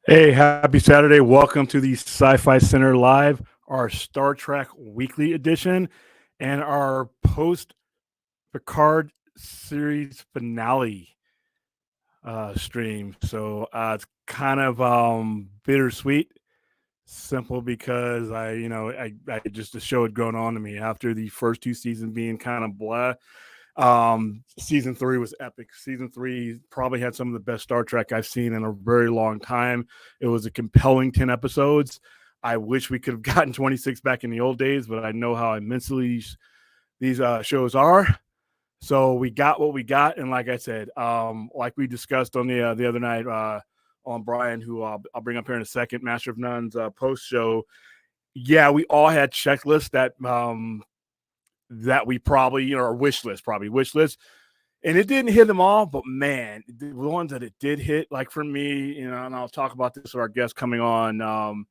Hey, happy Saturday. Welcome to the Sci-Fi Center Live, our Star Trek weekly edition, and our post Picard series finale stream. So it's kind of bittersweet, simple because I just the show had grown on to me after the first two seasons being kind of blah. Season three was epic. Season three probably had some of the best Star Trek I've seen in a very long time. It was a compelling 10 episodes. I wish we could have gotten 26 back in the old days, but I know how immensely these shows are. So we got what we got, and like I said, like we discussed on the other night on Brian, who I'll bring up here in a second, Master of None's post show. Yeah, we all had checklists that we probably, our wish list. And it didn't hit them all, but man, the ones that it did hit, like for me, and I'll talk about this with our guest coming on.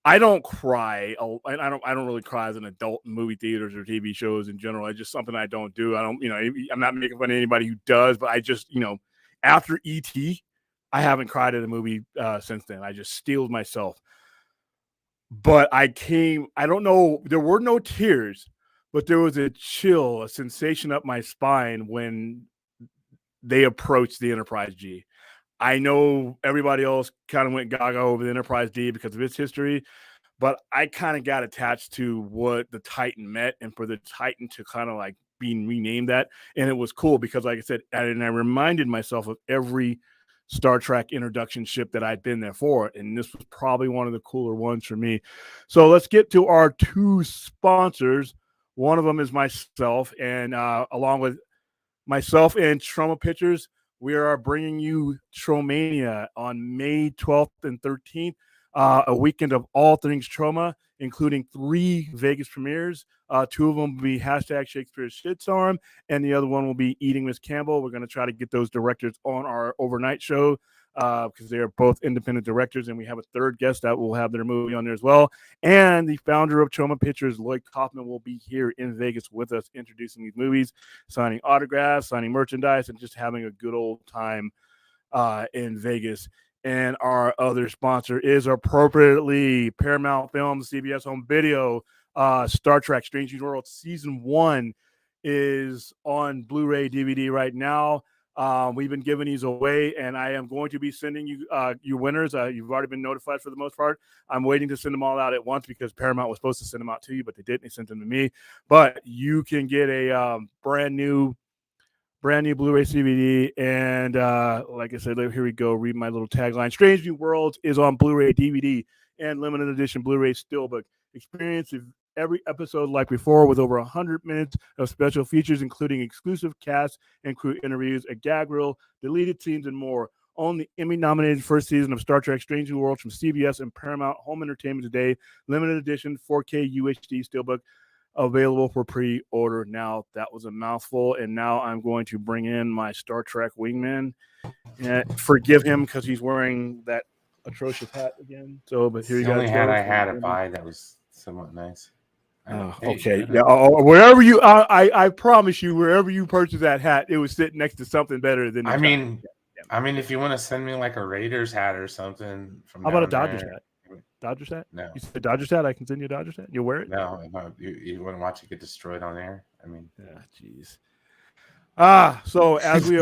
I don't cry. I don't really cry as an adult in movie theaters or TV shows in general. It's just something I don't do. I don't, I'm not making fun of anybody who does, but I just, after ET, I haven't cried at a movie since then. I just steeled myself. But I don't know, there were no tears, but there was a chill, a sensation up my spine when they approached the Enterprise G. I know everybody else kind of went gaga over the Enterprise D because of its history, but I kind of got attached to what the Titan meant, and for the Titan to kind of like being renamed that. And it was cool because, like I said, I reminded myself of every Star Trek introduction ship that I'd been there for. And this was probably one of the cooler ones for me. So let's get to our two sponsors. One of them is myself, and along with myself and Trauma Pictures, we are bringing you Tromania on May 12th and 13th, a weekend of all things trauma, including 3 Vegas premieres. 2 of them will be hashtag Shakespeare's Shitstorm, and the other one will be Eating Miss Campbell. We're going to try to get those directors on our overnight show because they are both independent directors, and we have a third guest that will have their movie on there as well. And the founder of Trauma Pictures, Lloyd Kaufman, will be here in Vegas with us, introducing these movies, signing autographs, signing merchandise, and just having a good old time in Vegas. And our other sponsor is appropriately Paramount Films, CBS Home Video, Star Trek Strange New Worlds Season 1 is on Blu-ray DVD right now. We've been giving these away, and I am going to be sending you your winners. You've already been notified for the most part. I'm waiting to send them all out at once because Paramount was supposed to send them out to you, but they didn't. They sent them to me. But you can get a brand new Blu-ray DVD, and like I said, here we go. Read my little tagline: Strange New Worlds is on Blu-ray, DVD, and limited edition Blu-ray Steelbook. Experience every episode like before with over 100 minutes of special features, including exclusive cast and crew interviews, a gag reel, deleted scenes, and more. On the Emmy-nominated first season of Star Trek Strange New Worlds from CBS and Paramount Home Entertainment today, limited edition 4K UHD Steelbook, available for pre-order now. That was a mouthful, and now I'm going to bring in my Star Trek wingman. And forgive him because he's wearing that atrocious hat again. So, but here It's you the go. only hat I had to buy that was somewhat nice. Okay. Yeah. Wherever you, I promise you, wherever you purchase that hat, it was sitting next to something better than. I mean, if you want to send me like a Raiders hat or something from how about a down Dodgers there, hat? Dodgers hat? No. You said Dodgers hat? I can send you a Dodgers hat. You'll wear it? No, you wouldn't watch it get destroyed on air. I mean, yeah, jeez. So as we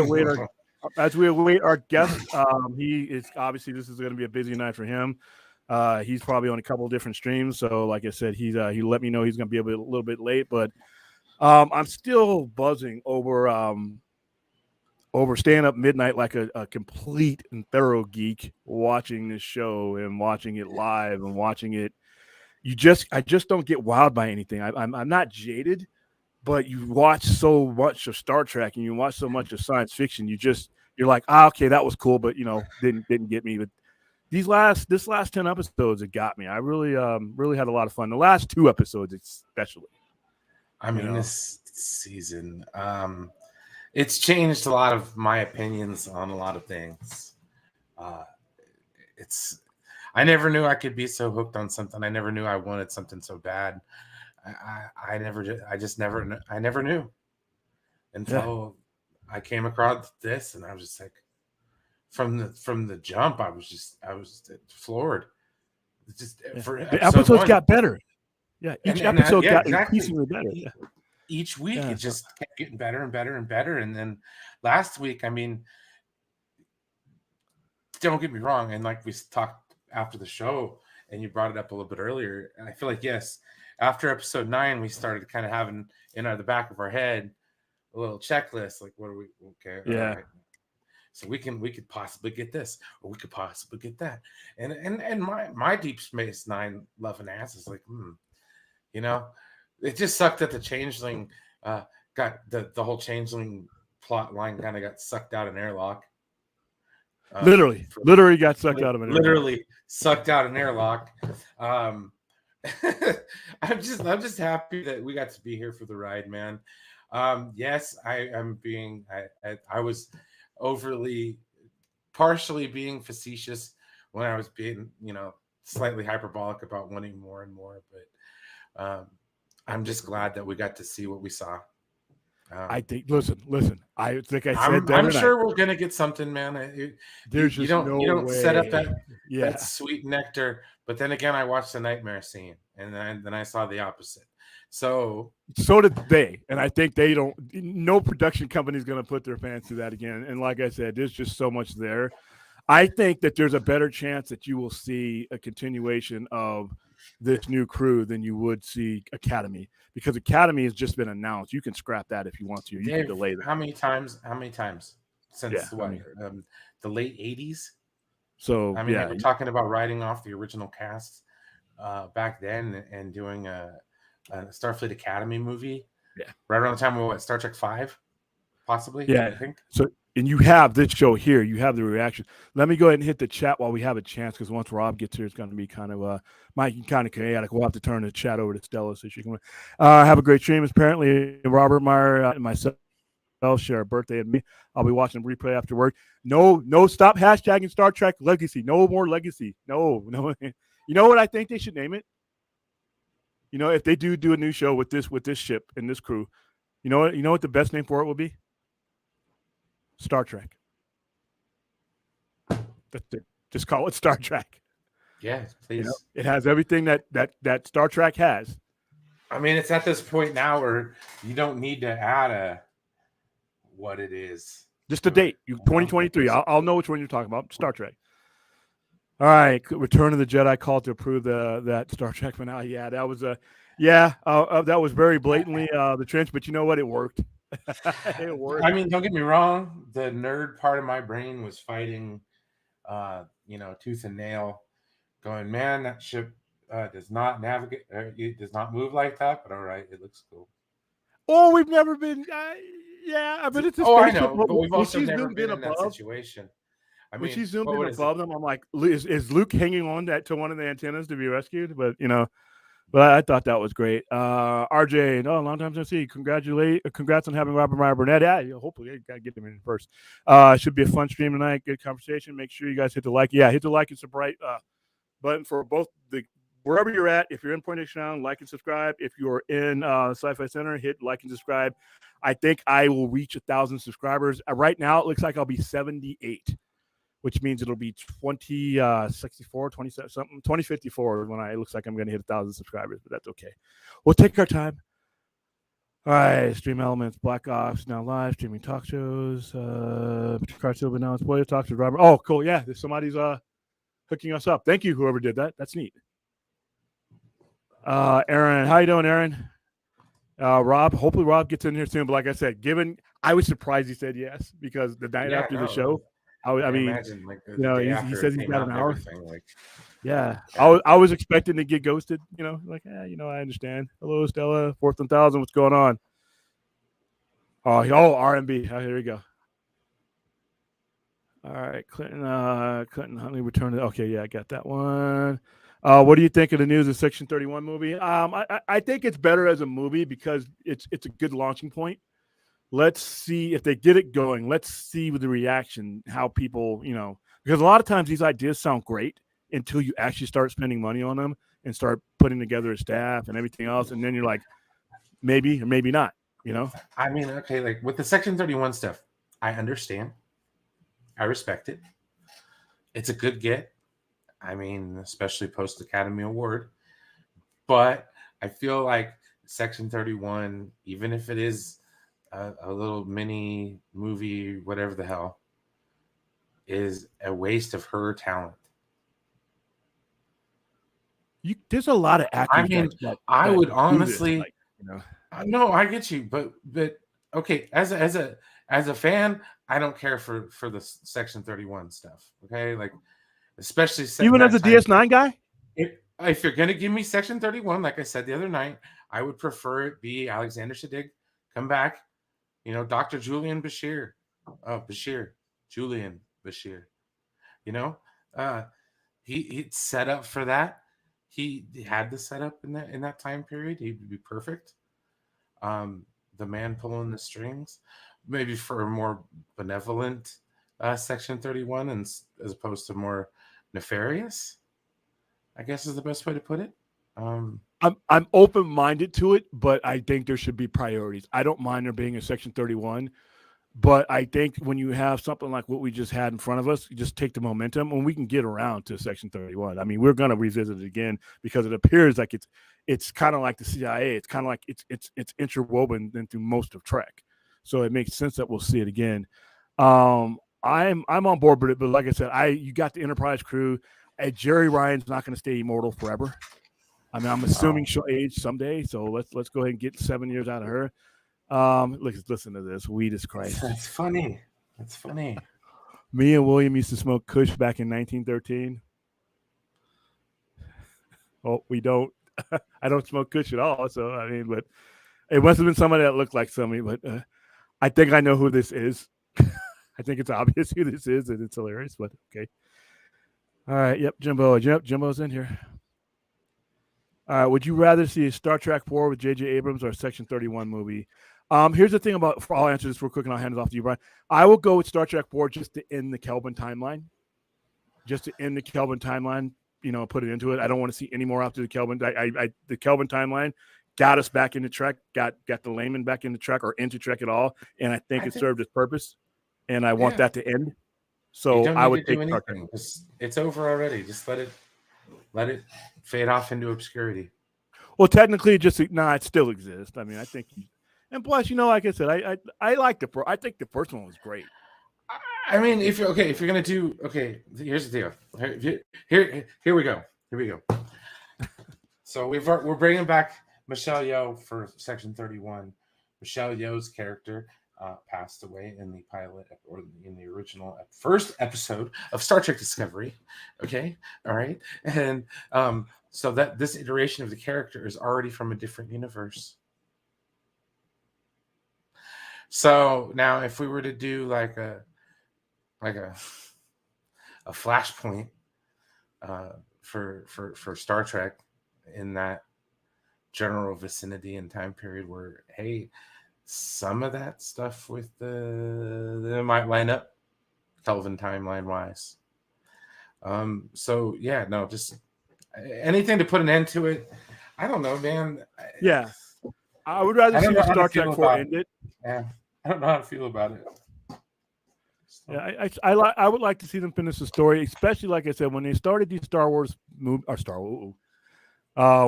await our guest, he is obviously this is going to be a busy night for him. He's probably on a couple of different streams. So, like I said, he let me know he's going to be a little bit late, but I'm still buzzing over staying up midnight like a complete and thorough geek watching this show and watching it live and watching it. I just don't get wowed by anything. I'm not jaded, but you watch so much of Star Trek and you watch so much of science fiction, you're like, okay, that was cool, but didn't get me. But this last 10 episodes, it got me. I really had a lot of fun. The last 2 episodes, especially. I mean, this season, it's changed a lot of my opinions on a lot of things. I never knew I could be so hooked on something. I never knew I wanted something so bad. I never knew until I came across this, and I was just like, from the jump, I was floored. Just for the episodes one. got better. Yeah, each episode got exactly. increasingly better. Each week it just kept getting better and better and better. And then last week, I mean, don't get me wrong, and like we talked after the show, and you brought it up a little bit earlier, I feel like, yes, after episode 9, we started kind of having in the back of our head a little checklist, like, what are we, okay, Yeah. all right. So we could possibly get this, or we could possibly get that. And my Deep Space Nine love and ass is like, you know, it just sucked that the Changeling got the whole Changeling plot line kind of got sucked out in airlock. Literally got sucked out of an airlock. Literally sucked out an airlock. I'm just happy that we got to be here for the ride, man. Yes, I was partially being facetious when I was being, slightly hyperbolic about wanting more and more, but I'm just glad that we got to see what we saw. I think. Listen. I think I said. I'm sure we're gonna get something, man. There's you just don't way. set up that sweet nectar, but then again, I watched the nightmare scene, and then I saw the opposite. So did they, and I think they don't. No production company is going to put their fans through that again. And like I said, there's just so much there. I think that there's a better chance that you will see a continuation of this new crew than you would see Academy, because Academy has just been announced. You can scrap that if you want to. You can delay that. How many times since the late 80s? So I mean, we're talking about writing off the original cast back then and doing a Starfleet Academy movie. Yeah, right around the time of Star Trek 5, possibly. Yeah, I think so. And you have this show here. You have the reaction. Let me go ahead and hit the chat while we have a chance, because once Rob gets here, it's going to be kind of chaotic. We'll have to turn the chat over to Stella so she can have a great stream. Apparently, Robert, Meyer, and myself share a birthday and me. I'll be watching the replay after work. No, stop hashtagging Star Trek Legacy. No more Legacy. No. You know what I think they should name it? If they do a new show with this ship and this crew, you know what the best name for it will be? Star Trek. That's it. Just call it Star Trek. Yeah, please. It has everything that Star Trek has. I mean, it's at this point now where you don't need to add what it is. Just a date. 2023. I'll know which one you're talking about. Star Trek. All right. Return of the Jedi call to approve that Star Trek finale. Yeah, that was that was very blatantly the trench, but you know what? It worked. It worked. I mean, don't get me wrong. The nerd part of my brain was fighting, tooth and nail, going, man, that ship does not navigate. It does not move like that. But all right, it looks cool. Oh, we've never been. But it's a I know. But we've also never been in that situation. I mean, when she zoomed in above them, I'm like, is Luke hanging on to one of the antennas to be rescued? But But I thought that was great. RJ, long time no see. Congrats on having Robert Meyer Burnett. Yeah, hopefully you got to get him in first. Should be a fun stream tonight. Good conversation. Make sure you guys hit the like. Yeah, hit the like and subscribe button for both wherever you're at. If you're in Point Nation, like and subscribe. If you're in Sci-Fi Center, hit like and subscribe. I think I will reach 1,000 subscribers. Right now, it looks like I'll be 78. Which means it'll be 2064, 27 something, 2054 when it looks like I'm going to hit 1,000 subscribers, but that's okay. We'll take our time. All right, Stream Elements, Black Ops now live, streaming talk shows. Picard Silver now spoiler talks with Robert. Oh, cool. Yeah, somebody's hooking us up. Thank you, whoever did that. That's neat. Aaron, how you doing, Aaron? Rob, hopefully Rob gets in here soon. But like I said, I was surprised he said yes, because the night after the show. I mean, imagine, he says he's got an hour. Yeah. I was expecting to get ghosted. I understand. Hello, Stella. 4th and 1,000. What's going on? Oh, R&B. Oh, here we go. All right, Clinton Huntley returned. Okay, yeah, I got that one. What do you think of the news of Section 31 movie? I think it's better as a movie because it's a good launching point. Let's see if they get it going. Let's see with the reaction, how people, because a lot of times these ideas sound great until you actually start spending money on them and start putting together a staff and everything else. And then you're like, maybe or maybe not, I mean, okay, like with the Section 31 stuff, I understand. I respect it. It's a good get. I mean, especially post Academy Award. But I feel like Section 31, even if it is a little mini movie, whatever the hell, is a waste of her talent. There's a lot of I actors mean, that I would do this, honestly, like, you know. no, I get you, but okay, as a fan, I don't care for the Section 31 stuff. Okay, like especially setting Even as that a time. DS9 guy? If you're gonna give me Section 31, like I said the other night, I would prefer it be Alexander Siddig come back, Dr. Julian Bashir, Julian Bashir, you know, uh, he'd set up for that. He had the setup in that time period. He'd be perfect. The man pulling the strings, maybe for a more benevolent Section 31, and as opposed to more nefarious, I guess is the best way to put it. I'm open-minded to it, but I think there should be priorities. I don't mind there being a Section 31, but I think when you have something like what we just had in front of us, you just take the momentum and we can get around to Section 31. I mean, we're going to revisit it again because it appears like it's kind of like the CIA. It's kind of like it's interwoven into most of Trek. So it makes sense that we'll see it again. I'm on board with it, but like I said, you got the Enterprise crew. Jerry Ryan's not going to stay immortal forever. I mean, I'm assuming she'll age someday, so let's go ahead and get 7 years out of her. Listen to this. Weedus Christ. That's funny. That's funny. Me and William used to smoke Kush back in 1913. Oh, we don't. I don't smoke Kush at all. So I mean, but it must have been somebody that looked like somebody. But I think I know who this is. I think it's obvious who this is, and it's hilarious. But okay. All right. Yep. Jimbo's in here. All right. Would you rather see a Star Trek 4 with J.J. Abrams or a Section 31 movie? Here's the thing I'll answer this real quick and I'll hand it off to you, Brian. I will go with Star Trek 4 just to end the Kelvin timeline. Just to end the Kelvin timeline, put it into it. I don't want to see any more after the Kelvin. The Kelvin timeline got us back into Trek, got the layman back into Trek or into Trek at all. And I think it served its purpose. And I want that to end. So I would take Star Trek. It's over already. Just let it fade off into obscurity. Well, technically, it still exists. I mean, I think, and plus, like I said, I like I think the first one was great. I mean, if you're gonna do here's the deal. Here we go. So we're bringing back Michelle Yeoh for Section 31. Michelle Yeoh's character passed away in the pilot or in the original first episode of Star Trek Discovery. Okay, all right, and so that this iteration of the character is already from a different universe. So now, if we were to do like a flashpoint for Star Trek in that general vicinity and time period, where some of that stuff with they might line up Kelvin timeline wise. So yeah, no, just anything to put an end to it. I don't know, man. Yeah, I would rather see Star Trek 4 end it. Yeah, I don't know how to feel about it. Yeah, I would like to see them finish the story, especially like I said when they started these Star Wars movie or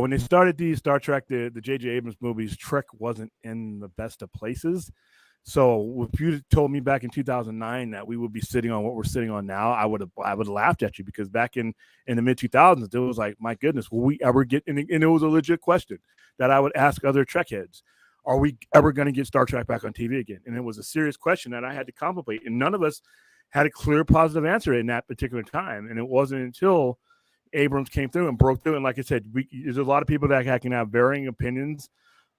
when they started these Star Trek, the J.J. Abrams movies, Trek wasn't in the best of places. So if you told me back in 2009 that we would be sitting on what we're sitting on now, I would have laughed at you, because back in the mid 2000s, it was like, my goodness, will we ever get? And it was a legit question that I would ask other Trek heads. Are we ever going to get Star Trek back on TV again? And it was a serious question that I had to contemplate. And none of us had a clear, positive answer in that particular time. And it wasn't until Abrams came through and broke through. And like I said, there's a lot of people that can have varying opinions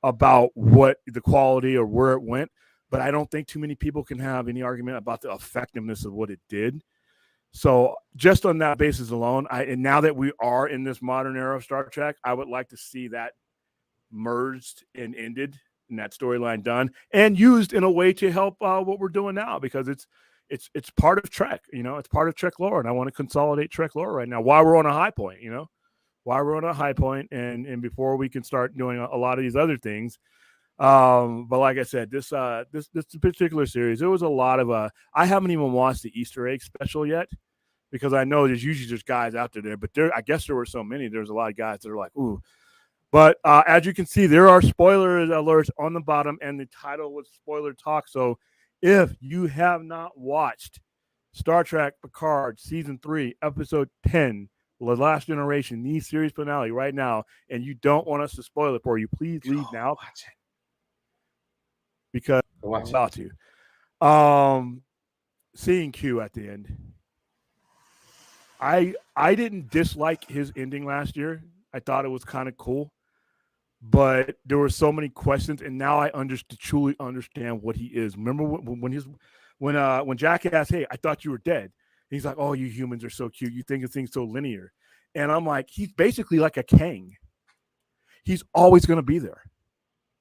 about what the quality or where it went. But I don't think too many people can have any argument about the effectiveness of what it did. So just on that basis alone, and now that we are in this modern era of Star Trek, I would like to see that merged and ended, and that storyline done and used in a way to help what we're doing now, because it's part of Trek, it's part of Trek lore, and I want to consolidate Trek lore right now while we're on a high point, and before we can start doing a lot of these other things. But like I said, this particular series, there was a lot of I haven't even watched the Easter egg special yet, because I know there's usually just guys out there, but I guess there were so many. There's a lot of guys that are like, ooh. But as you can see, there are spoiler alerts on the bottom, and the title was spoiler talk. So if you have not watched Star Trek Picard Season 3, Episode 10, The Last Generation, the series finale right now, and you don't want us to spoil it for you, please leave now. Watch it. Because I'm about to. Seeing Q at the end. I didn't dislike his ending last year. I thought it was kind of cool. But there were so many questions, and now I truly understand what he is. Remember when Jack asked, "Hey, I thought you were dead." He's like, "Oh, you humans are so cute. You think of things so linear," and I'm like, he's basically like a Kang. He's always going to be there.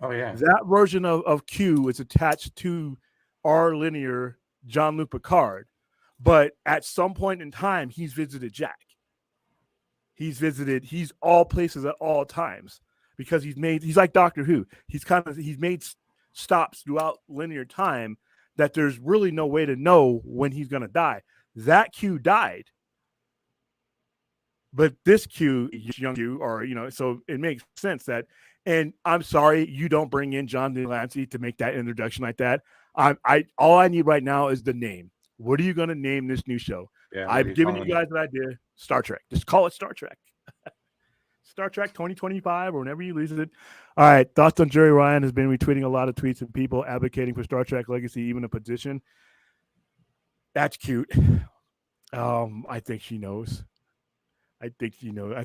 Oh yeah, that version of Q is attached to our linear Jean-Luc Picard, but at some point in time, he's visited Jack. He's all places at all times. Because he's like Doctor Who. He's made stops throughout linear time that there's really no way to know when he's going to die. That Q died. But this Q, young Q, so it makes sense that, and I'm sorry you don't bring in John Delancey to make that introduction like that. All I need right now is the name. What are you going to name this new show? Yeah, I've given you guys an idea. Star Trek. Just call it Star Trek. Star Trek 2025 or whenever you release it. All right. Thoughts on Jerry Ryan has been retweeting a lot of tweets of people advocating for Star Trek Legacy, even a petition. That's cute. I think she knows. I think she knows.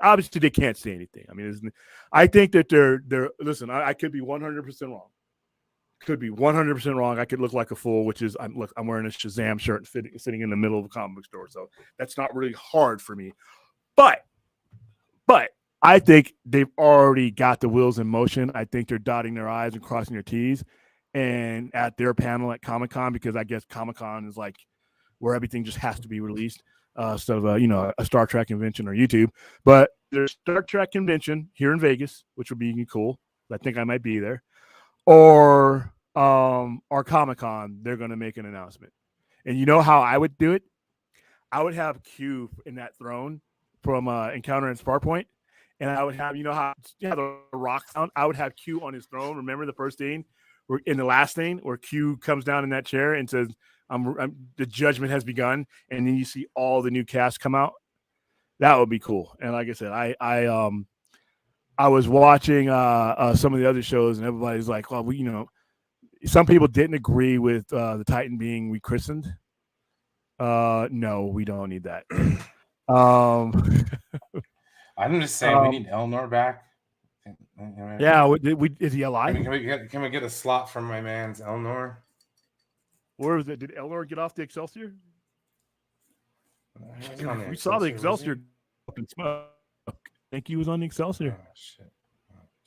Obviously, they can't say anything. I mean, I think that they're listen, I could be 100% wrong. Could be 100% wrong. I could look like a fool, which is I'm wearing a Shazam shirt sitting in the middle of a comic book store. So that's not really hard for me. But I think they've already got the wheels in motion. I think they're dotting their I's and crossing their T's. And at their panel at Comic-Con, because I guess Comic-Con is like where everything just has to be released instead of a Star Trek convention or YouTube. But there's Star Trek convention here in Vegas, which would be cool. I think I might be there. Or Comic-Con, they're going to make an announcement. And you know how I would do it? I would have Q in that throne from Encounter and Farpoint, and I would have, how the rock sound? I would have Q on his throne. Remember the first scene, in the last scene, where Q comes down in that chair and says, the judgment has begun, and then you see all the new cast come out. That would be cool. And like I said, I was watching some of the other shows, and everybody's like, well, some people didn't agree with the Titan being rechristened. No, we don't need that. I'm just saying we need Elnor back. Yeah, is he alive? Can we get a slot from my man's Elnor? Where was it? Did Elnor get off the Excelsior? We saw the Excelsior up in smoke. I think he was on the Excelsior. Oh, shit.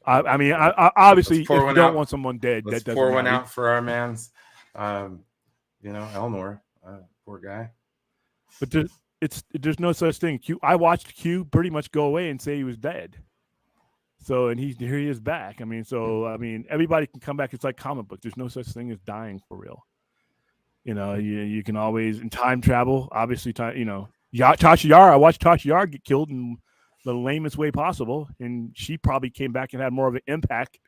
I mean, obviously, if you don't want someone dead, let's that doesn't pour one out for our man's, Elnor. Poor guy. But there's no such thing. I watched Q pretty much go away and say he was dead. So, and here he is back. I mean, everybody can come back. It's like comic book. There's no such thing as dying for real. You can always, in time travel, obviously, Tasha Yar, I watched Tasha Yar get killed in the lamest way possible. And she probably came back and had more of an impact,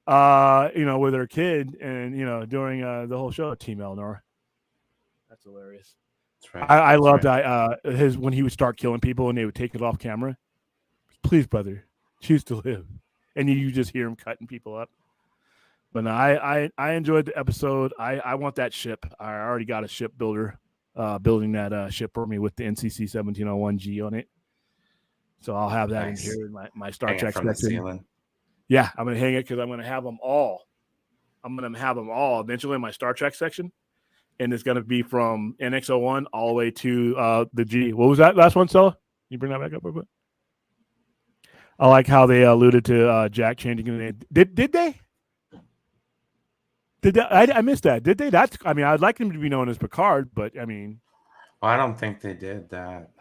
with her kid and, during the whole show, Team Elnor. That's hilarious. That's right. I loved when he would start killing people and they would take it off camera. Please, brother, choose to live. And you just hear him cutting people up. But no, I enjoyed the episode. I want that ship. I already got a ship builder building that ship for me with the NCC 1701G on it. So I'll have that in here in my Star Trek section. Yeah, I'm going to hang it because I'm going to have them all. Eventually in my Star Trek section. And it's going to be from NX-01 all the way to the G. What was that last one, Stella? Can you bring that back up real quick? I like how they alluded to Jack changing the name. Did they? Did that? I missed that. Did they? I'd like him to be known as Picard, but I mean, I don't think they did that.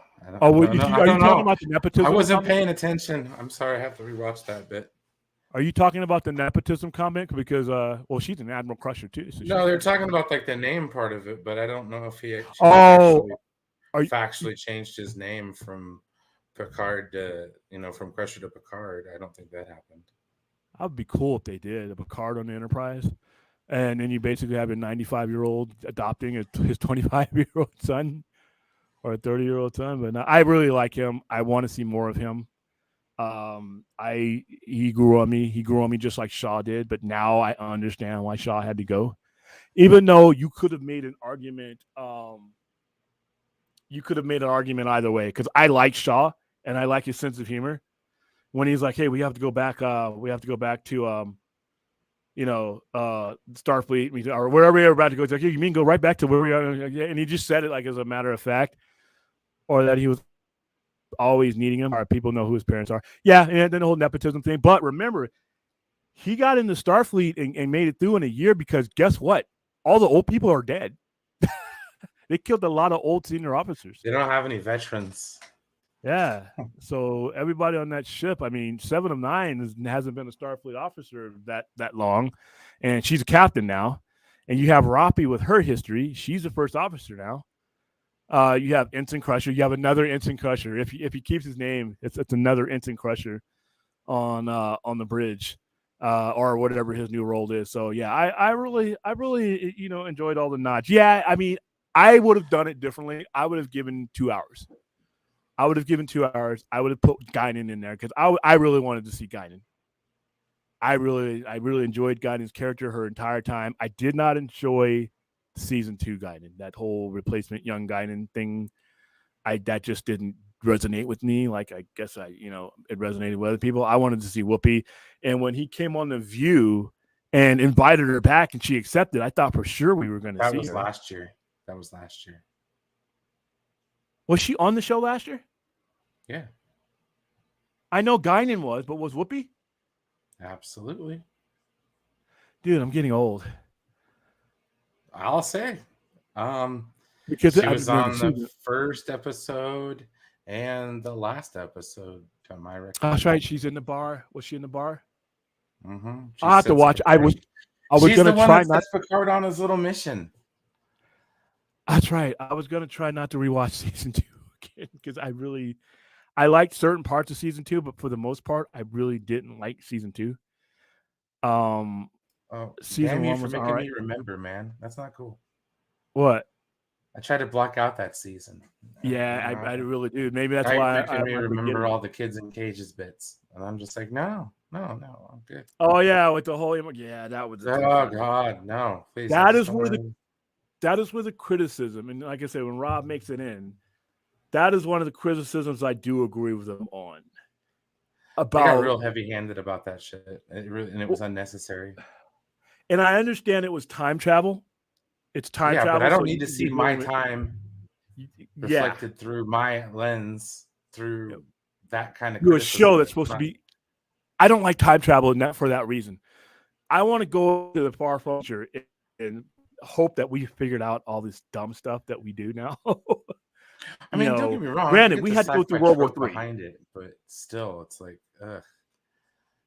Are you talking about the nepotism? I wasn't paying attention. I'm sorry, I have to rewatch that bit. Are you talking about the nepotism comment? Because she's an Admiral Crusher too. So no, they're talking about like the name part of it, but I don't know if he. factually changed his name from Picard to, from Crusher to Picard. I don't think that happened. That would be cool if they did a Picard on the Enterprise, and then you basically have a 95-year-old adopting his 25-year-old son or a 30-year-old son. But no, I really like him. I want to see more of him. He grew on me. He grew on me just like Shaw did. But now I understand why Shaw had to go. Even though you could have made an argument, either way. Because I like Shaw and I like his sense of humor. When he's like, "Hey, we have to go back. We have to go back to Starfleet or wherever we were about to go." It's like, "You mean go right back to where we are?" And he just said it like as a matter of fact, or that he was always needing him, or people know who his parents are. Yeah, and then the whole nepotism thing. But remember, he got into Starfleet and made it through in a year because guess what? All the old people are dead. They killed a lot of old senior officers. They don't have any veterans. Yeah. So everybody on that ship, I mean, 7 of 9 hasn't been a Starfleet officer that long, and she's a captain now. And you have Roppy with her history. She's the first officer now. You have Ensign Crusher. You have another Ensign Crusher. If he keeps his name, it's another Ensign Crusher on the bridge, or whatever his new role is. So yeah, I really enjoyed all the nods. Yeah, I mean, I would have done it differently. I would have given 2 hours. I would have given 2 hours. I would have put Guinan in there because I really wanted to see Guinan. I really enjoyed Guinan's character her entire time. I did not enjoy season 2 Guinan, that whole replacement young Guinan thing. That just didn't resonate with me. Like I guess it resonated with other people. I wanted to see Whoopi, and when he came on The View and invited her back and she accepted, I thought for sure we were going to see her. That was last year. Was she on the show last year? Yeah. I know Guinan was, but was Whoopi? Absolutely. Dude, I'm getting old. I'll say. Because she was on the first episode and the last episode, to my recollection. That's right. She's in the bar. Was she in the bar? Mm-hmm. I'll have to watch. I was going to try not to Picard on his little mission. That's right. I was going to try not to rewatch season 2 again because I liked certain parts of season 2, but for the most part, I really didn't like season 2. Season 1 was all right. Me remember, man. That's not cool. What? I tried to block out that season. Yeah, I really do. Maybe that's why I remember all the kids in cages bits, and I'm just like, no, I'm good. Oh yeah, with the whole that was. Oh God, no! Please, that is where the criticism, and like I said, when Rob makes it in, that is one of the criticisms I do agree with him on. They got real heavy-handed about that shit, and it was unnecessary. And I understand it was time travel. It's time travel. But I don't need to see my time reflected through my lens through that kind of a show that's supposed to be. I don't like time travel for that reason. I want to go to the far future and hope that we figured out all this dumb stuff that we do now. I mean, don't get me wrong. Granted, we had to go through World War III behind it, but still, it's like,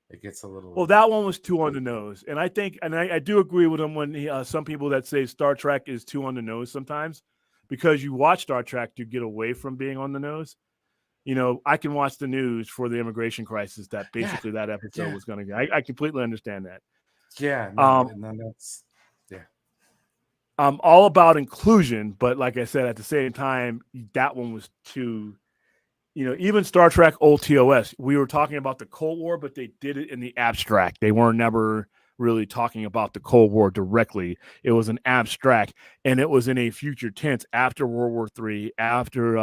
it gets a little. Well, that one was too on the nose, and I think, and I do agree with him when some people that say Star Trek is too on the nose sometimes, because you watch Star Trek to get away from being on the nose. I can watch the news for the immigration crisis that basically that episode was going to get. I completely understand that. Yeah. That's. I'm all about inclusion, but like I said, at the same time, that one was too, even Star Trek old TOS, we were talking about the Cold War, but they did it in the abstract. They weren't never really talking about the Cold War directly. It was an abstract, and it was in a future tense after World War III, after,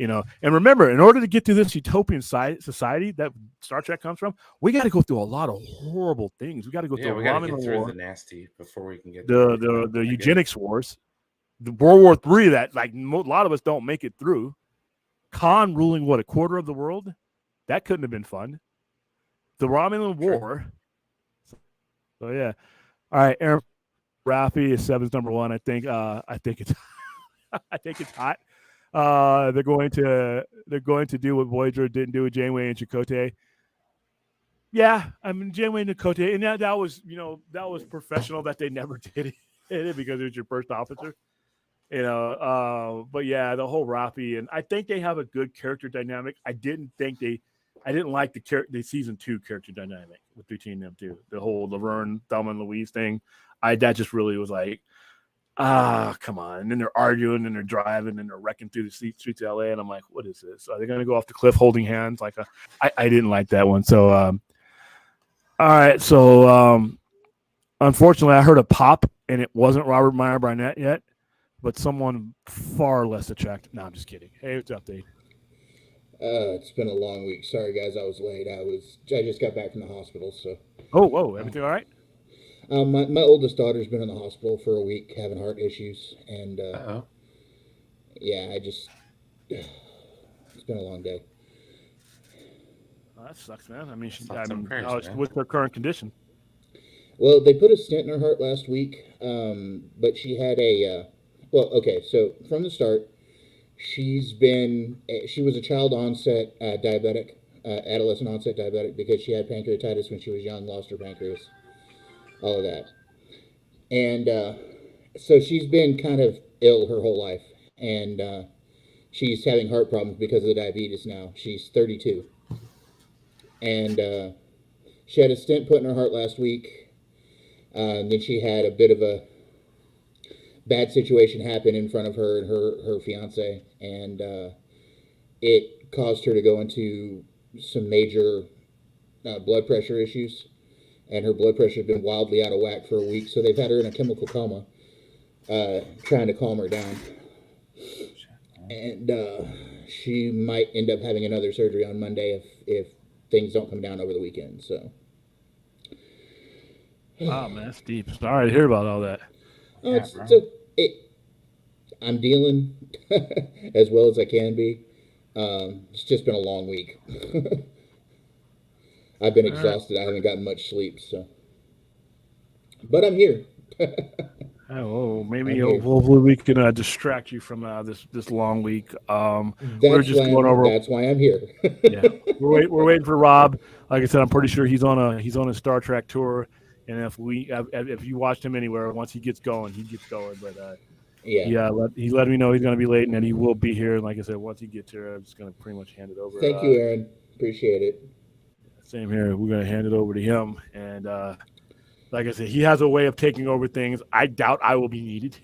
and remember, in order to get to this utopian society that Star Trek comes from, we got to go through a lot of horrible things. We got to go through the nasty before we can get the eugenics wars, the World War III that a lot of us don't make it through. Khan ruling a quarter of the world, that couldn't have been fun. The Romulan War. So yeah, all right. Aaron Raffi is 7's number 1. I think it's it's hot. They're going to do what Voyager didn't do with Janeway and Chakotay. Yeah, I mean Janeway and Chakotay, and that was professional that they never did it because it was your first officer. But yeah, the whole Rafi, and I think they have a good character dynamic. I didn't like the season 2 character dynamic between them two. The whole Laverne, Thelma, and Louise thing. That just really was like, come on. And then they're arguing and they're driving and they're wrecking through the streets of LA. And I'm like, what is this? Are they going to go off the cliff holding hands? I didn't like that one. So, all right. So, unfortunately, I heard a pop and it wasn't Robert Meyer Burnett yet, but someone far less attractive. No, I'm just kidding. Hey, what's up, Dave? It's been a long week. Sorry, guys, I was late. I just got back from the hospital, so. Oh, whoa, everything all right? My oldest daughter's been in the hospital for a week having heart issues, and yeah, it's been a long day. Oh, that sucks, man. I mean, Crazy, what's her current condition? Well, they put a stent in her heart last week, but she had so from the start, she was a child onset diabetic, adolescent onset diabetic, because she had pancreatitis when she was young, lost her pancreas, all of that. And so she's been kind of ill her whole life, and she's having heart problems because of the diabetes now. She's 32. And she had a stent put in her heart last week. And then she had a bit of a bad situation happen in front of her and her fiance, and it caused her to go into some major blood pressure issues, and her blood pressure has been wildly out of whack for a week, so they've had her in a chemical coma, trying to calm her down. And she might end up having another surgery on Monday if things don't come down over the weekend, so. Oh, man, that's deep. Sorry to hear about all that. I'm dealing as well as I can be. It's just been a long week. I've been exhausted. I haven't gotten much sleep, so. But I'm here. Maybe hopefully we can distract you from this long week. We're just going over. That's why I'm here. Yeah, we're waiting for Rob. Like I said, I'm pretty sure he's on a Star Trek tour. And if you watched him anywhere, once he gets going, he gets going. But he let me know he's going to be late, and then he will be here. And like I said, once he gets here, I'm just going to pretty much hand it over. Thank you, Aaron. Appreciate it. Same here. We're going to hand it over to him. And like I said, he has a way of taking over things. I doubt I will be needed.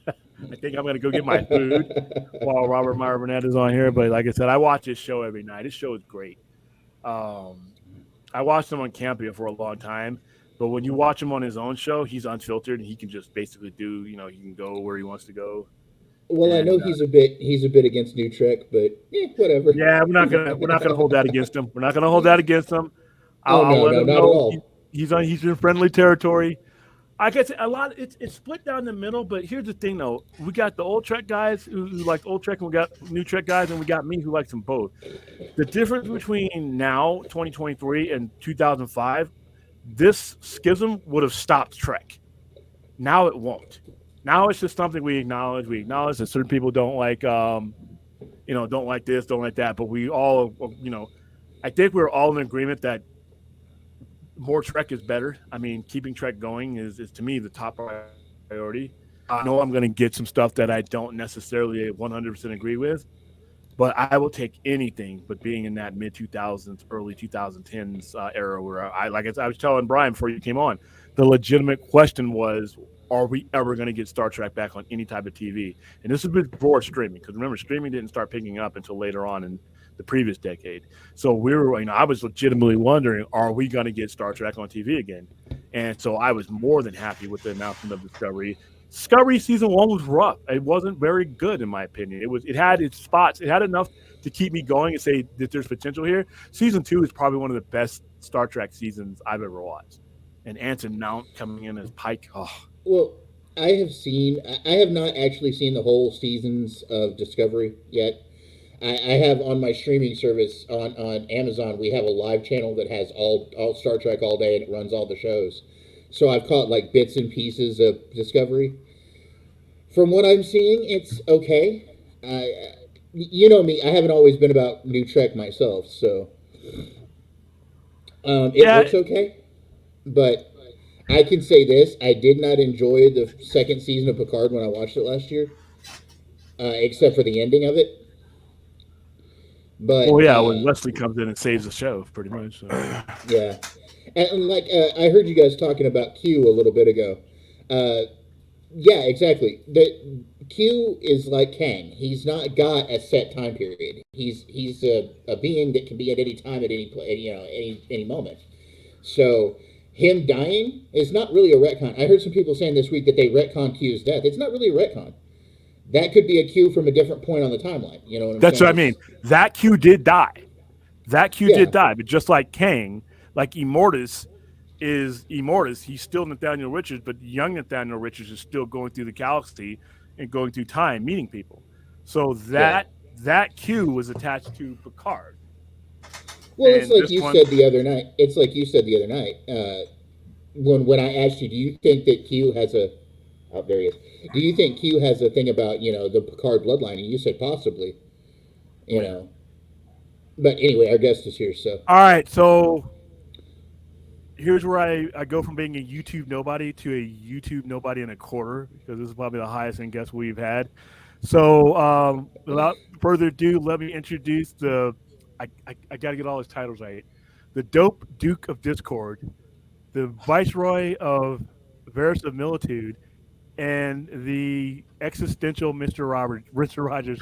I think I'm going to go get my food while Robert Meyer Burnett is on here. But like I said, I watch this show every night. This show is great. I watched him on Campia for a long time. But when you watch him on his own show, he's unfiltered and he can just basically do, he can go where he wants to go. Well, I know he's a bit against New Trek, but whatever. Yeah, we're not gonna hold that against him. We're not gonna hold that against him. I'll let him know not at all. He's in friendly territory. I guess it's split down the middle, but here's the thing though. We got the old Trek guys who like old Trek, and we got new Trek guys, and we got me who likes them both. The difference between now, 2023, and 2005. This schism would have stopped Trek. Now it won't. Now it's just something we acknowledge. We acknowledge that certain people don't like, don't like this, don't like that. But we all, I think we're all in agreement that more Trek is better. I mean, keeping Trek going is to me the top priority. I know I'm going to get some stuff that I don't necessarily 100% agree with, but I will take anything but being in that mid-2000s, early 2010s era where I was telling Brian before you came on, the legitimate question was, are we ever going to get Star Trek back on any type of TV? And this is before streaming, because remember, streaming didn't start picking up until later on in the previous decade. So I was legitimately wondering, are we going to get Star Trek on TV again? And so I was more than happy with the announcement of Discovery. Discovery season 1 was rough. It wasn't very good, in my opinion. It had its spots. It had enough to keep me going and say that there's potential here. Season 2 is probably one of the best Star Trek seasons I've ever watched. And Anson Mount coming in as Pike. Oh. Well, I have not actually seen the whole seasons of Discovery yet. I have on my streaming service on Amazon, we have a live channel that has all Star Trek all day, and it runs all the shows. So I've caught like bits and pieces of Discovery. From what I'm seeing, it's okay. You know me, I haven't always been about New Trek myself, so it looks okay. But I can say this, I did not enjoy the second season of Picard when I watched it last year. except for the ending of it. But Well, yeah, when Wesley comes in and saves the show, pretty much. So. yeah, and like I heard you guys talking about Q a little bit ago. Yeah, exactly. The Q is like Kang. He's not got a set time period. He's a being that can be at any time, at any any moment. So him dying is not really a retcon. I heard some people saying this week that they retcon Q's death. It's not really a retcon. That could be a Q from a different point on the timeline. You know what I'm That's saying? what I mean. That Q did die. That Q Yeah. did die, but just like Kang, like Immortus is Immortus. He's still Nathaniel Richards, but young Nathaniel Richards is still going through the galaxy and going through time, meeting people. So that Q was attached to Picard. Well, And it's like this you one- said the other night. It's like you said the other night when I asked you, do you think that Q has a? Oh, there he is. Do you think Q has a thing about the Picard bloodline? And you said possibly. You know. But anyway, our guest is here, so. All right, so here's where I go from being a YouTube nobody to a YouTube nobody and a quarter, because this is probably the highest end guest we've had. So without further ado, let me introduce I got to get all his titles right. The Dope Duke of Discord, the Viceroy of Verisimilitude, and the existential Mr. Rogers,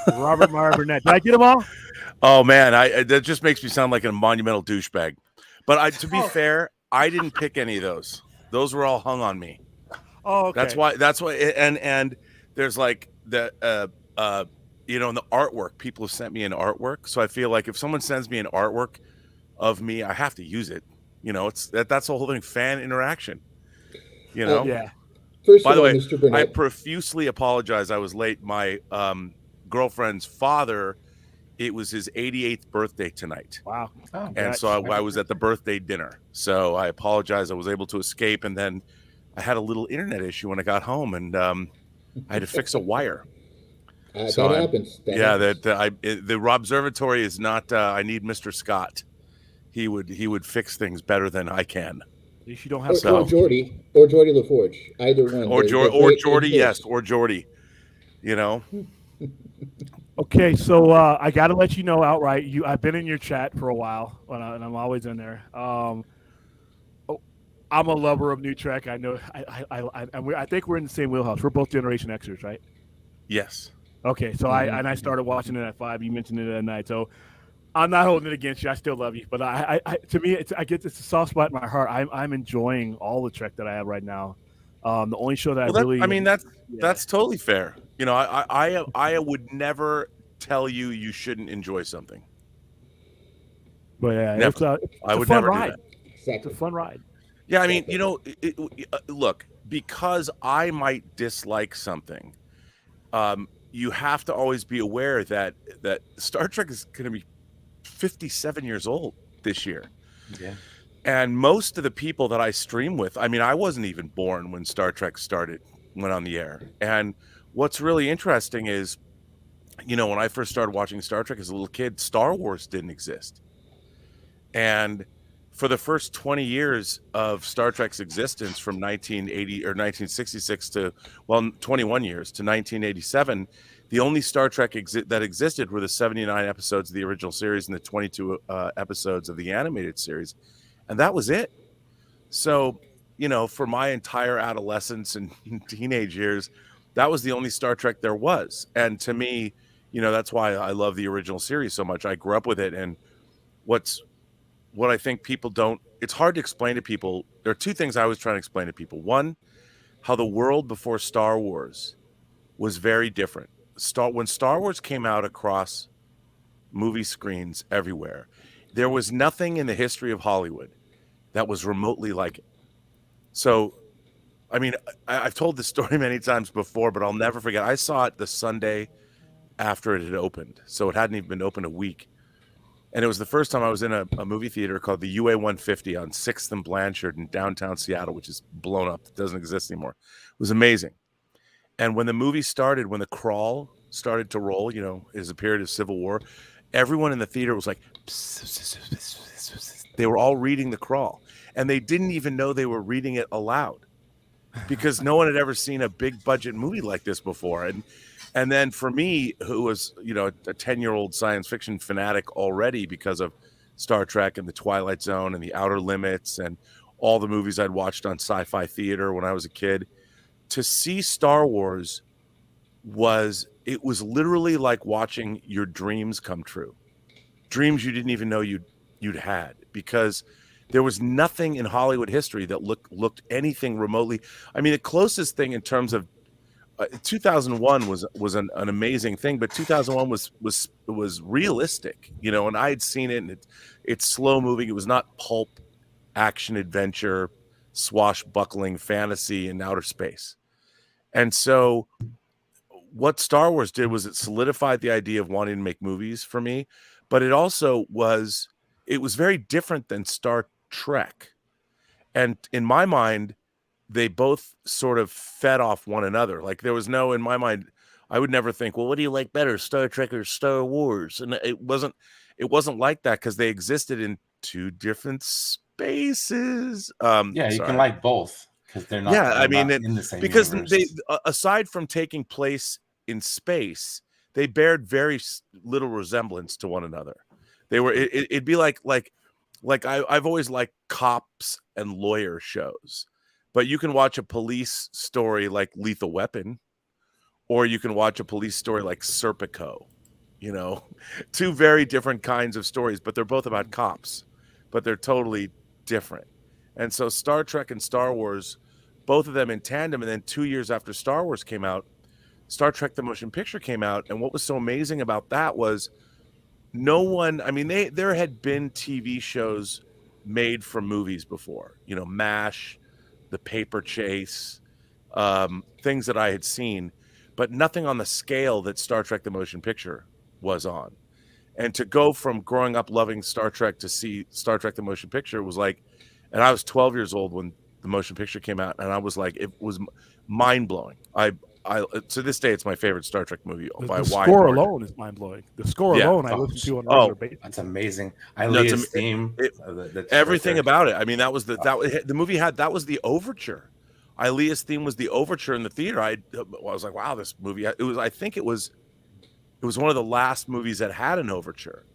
Robert Meyer Burnett. Did I get them all? Oh man, that just makes me sound like a monumental douchebag. But to be fair, I didn't pick any of those. Those were all hung on me. Oh, okay. That's why. And there's like the in the artwork, people have sent me an artwork. So I feel like if someone sends me an artwork of me, I have to use it. It's that's the whole thing. Fan interaction. Yeah. First By of the all, way, Mr. Burnett. I profusely apologize. I was late. My girlfriend's father, it was his 88th birthday tonight. Wow. Oh, And so I was at the birthday dinner. So I apologize. I was able to escape. And then I had a little internet issue when I got home, and I had to fix a wire. That happens. The Robservatory is not. I need Mr. Scott. He would fix things better than I can. At least you don't have or Geordie LaForge, either one. Or Geordie, yes, or Geordie. Okay, so I got to let you know outright. I've been in your chat for a while, and I'm always in there. I'm a lover of New Trek. I know. I think we're in the same wheelhouse. We're both Generation Xers, right? Yes. Okay, so I started watching it at 5. You mentioned it at night, so I'm not holding it against you. I still love you, but to me, it's a soft spot in my heart. I'm enjoying all the Trek that I have right now. The only show that that's totally fair. I would never tell you shouldn't enjoy something. But yeah, never. I would never ride. do that. Exactly. It's a fun ride. Yeah, I mean, look, because I might dislike something, you have to always be aware that Star Trek is going to be 57 years old this year. Yeah. And most of the people that I stream with, I mean, I wasn't even born when Star Trek went on the air. And what's really interesting is, when I first started watching Star Trek as a little kid, Star Wars didn't exist. And for the first 20 years of Star Trek's existence, from 1980 or 1966 to 21 years to 1987, the only Star Trek that existed were the 79 episodes of the original series and the 22 episodes of the animated series. And that was it. So, for my entire adolescence and teenage years, that was the only Star Trek there was. And to me, that's why I love the original series so much. I grew up with it. And what I think people don't, it's hard to explain to people. There are two things I was trying to explain to people. One, how the world before Star Wars was very different. When Star Wars came out across movie screens everywhere, there was nothing in the history of Hollywood that was remotely like it. So, I mean, I've told this story many times before, but I'll never forget. I saw it the Sunday after it had opened. So it hadn't even been open a week. And it was the first time I was in a movie theater called the UA 150 on 6th and Blanchard in downtown Seattle, which is blown up. It doesn't exist anymore. It was amazing. And when the movie started, when the crawl started to roll, it was a period of Civil War, everyone in the theater was like, they were all reading the crawl. And they didn't even know they were reading it aloud, because no one had ever seen a big budget movie like this before. And And then for me, who was, you know, a 10-year-old science fiction fanatic already because of Star Trek and the Twilight Zone and the Outer Limits and all the movies I'd watched on sci-fi theater when I was a kid, to see Star Wars it was literally like watching your dreams come true. Dreams you didn't even know you'd had, because there was nothing in Hollywood history that looked anything remotely. I mean, the closest thing in terms of 2001 was an amazing thing, but 2001 was realistic, you know, and I had seen it, and it's slow moving. It was not pulp action adventure, swashbuckling fantasy in outer space. And so what Star Wars did was it solidified the idea of wanting to make movies for me, but it also was very different than Star Trek. And in my mind, they both sort of fed off one another. Like, there was no, in my mind, I would never think, well, what do you like better, Star Trek or Star Wars? And it wasn't like that, because they existed in two different spaces. You can like both, because they're not. Yeah, they're I mean, not in the same because universe. they, aside from taking place in space, they bared very little resemblance to one another. They were, it'd be like I've always liked cops and lawyer shows, but you can watch a police story like Lethal Weapon, or you can watch a police story like Serpico, you know, two very different kinds of stories, but they're both about cops, but they're totally different. And so Star Trek and Star Wars, both of them in tandem. And then 2 years after Star Wars came out, Star Trek the Motion Picture came out. And what was so amazing about that was no one, I mean, there had been TV shows made from movies before, you know, MASH, The Paper Chase, things that I had seen, but nothing on the scale that Star Trek the Motion Picture was on. And to go from growing up loving Star Trek to see Star Trek the Motion Picture was like, and I was 12 years old when the motion picture came out, and I was like, it was mind-blowing. I to this day, it's my favorite Star Trek movie by a wide score margin. alone is mind-blowing. The score alone I listen to on a regular basis. That's amazing. Leah's theme, everything about it. I mean, that was the movie that was the overture. Leah's theme was the overture in the theater. I was like, wow, this movie. I think it was one of the last movies that had an overture,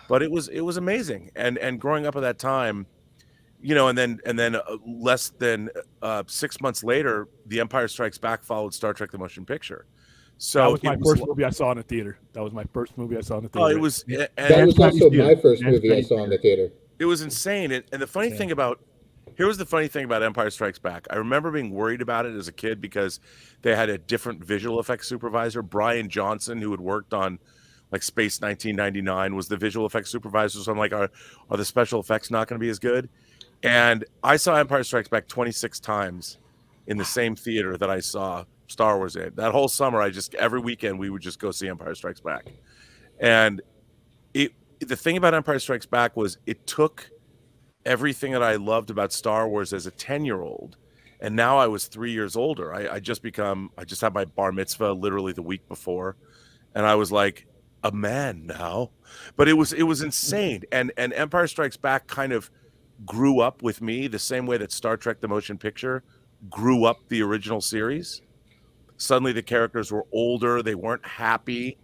but it was amazing. And growing up at that time, you know, and then less than 6 months later, The Empire Strikes Back followed Star Trek the Motion Picture. So that was my first movie I saw in the theater. That was my first movie I saw in the theater. Oh, it was. That was also my first movie I saw in the theater. It was insane. And the funny thing about Empire Strikes Back. I remember being worried about it as a kid because they had a different visual effects supervisor. Brian Johnson, who had worked on like Space 1999, was the visual effects supervisor. So I'm like, are the special effects not going to be as good? And I saw Empire Strikes Back 26 times in the same theater that I saw Star Wars in. That whole summer, every weekend we would just go see Empire Strikes Back. And the thing about Empire Strikes Back was it took everything that I loved about Star Wars as a 10-year-old, and now I was 3 years older. I just had my bar mitzvah literally the week before, and I was like a man now. But it was insane. And Empire Strikes Back kind of grew up with me the same way that Star Trek the Motion Picture grew up the original series. Suddenly the characters were older, they weren't happy,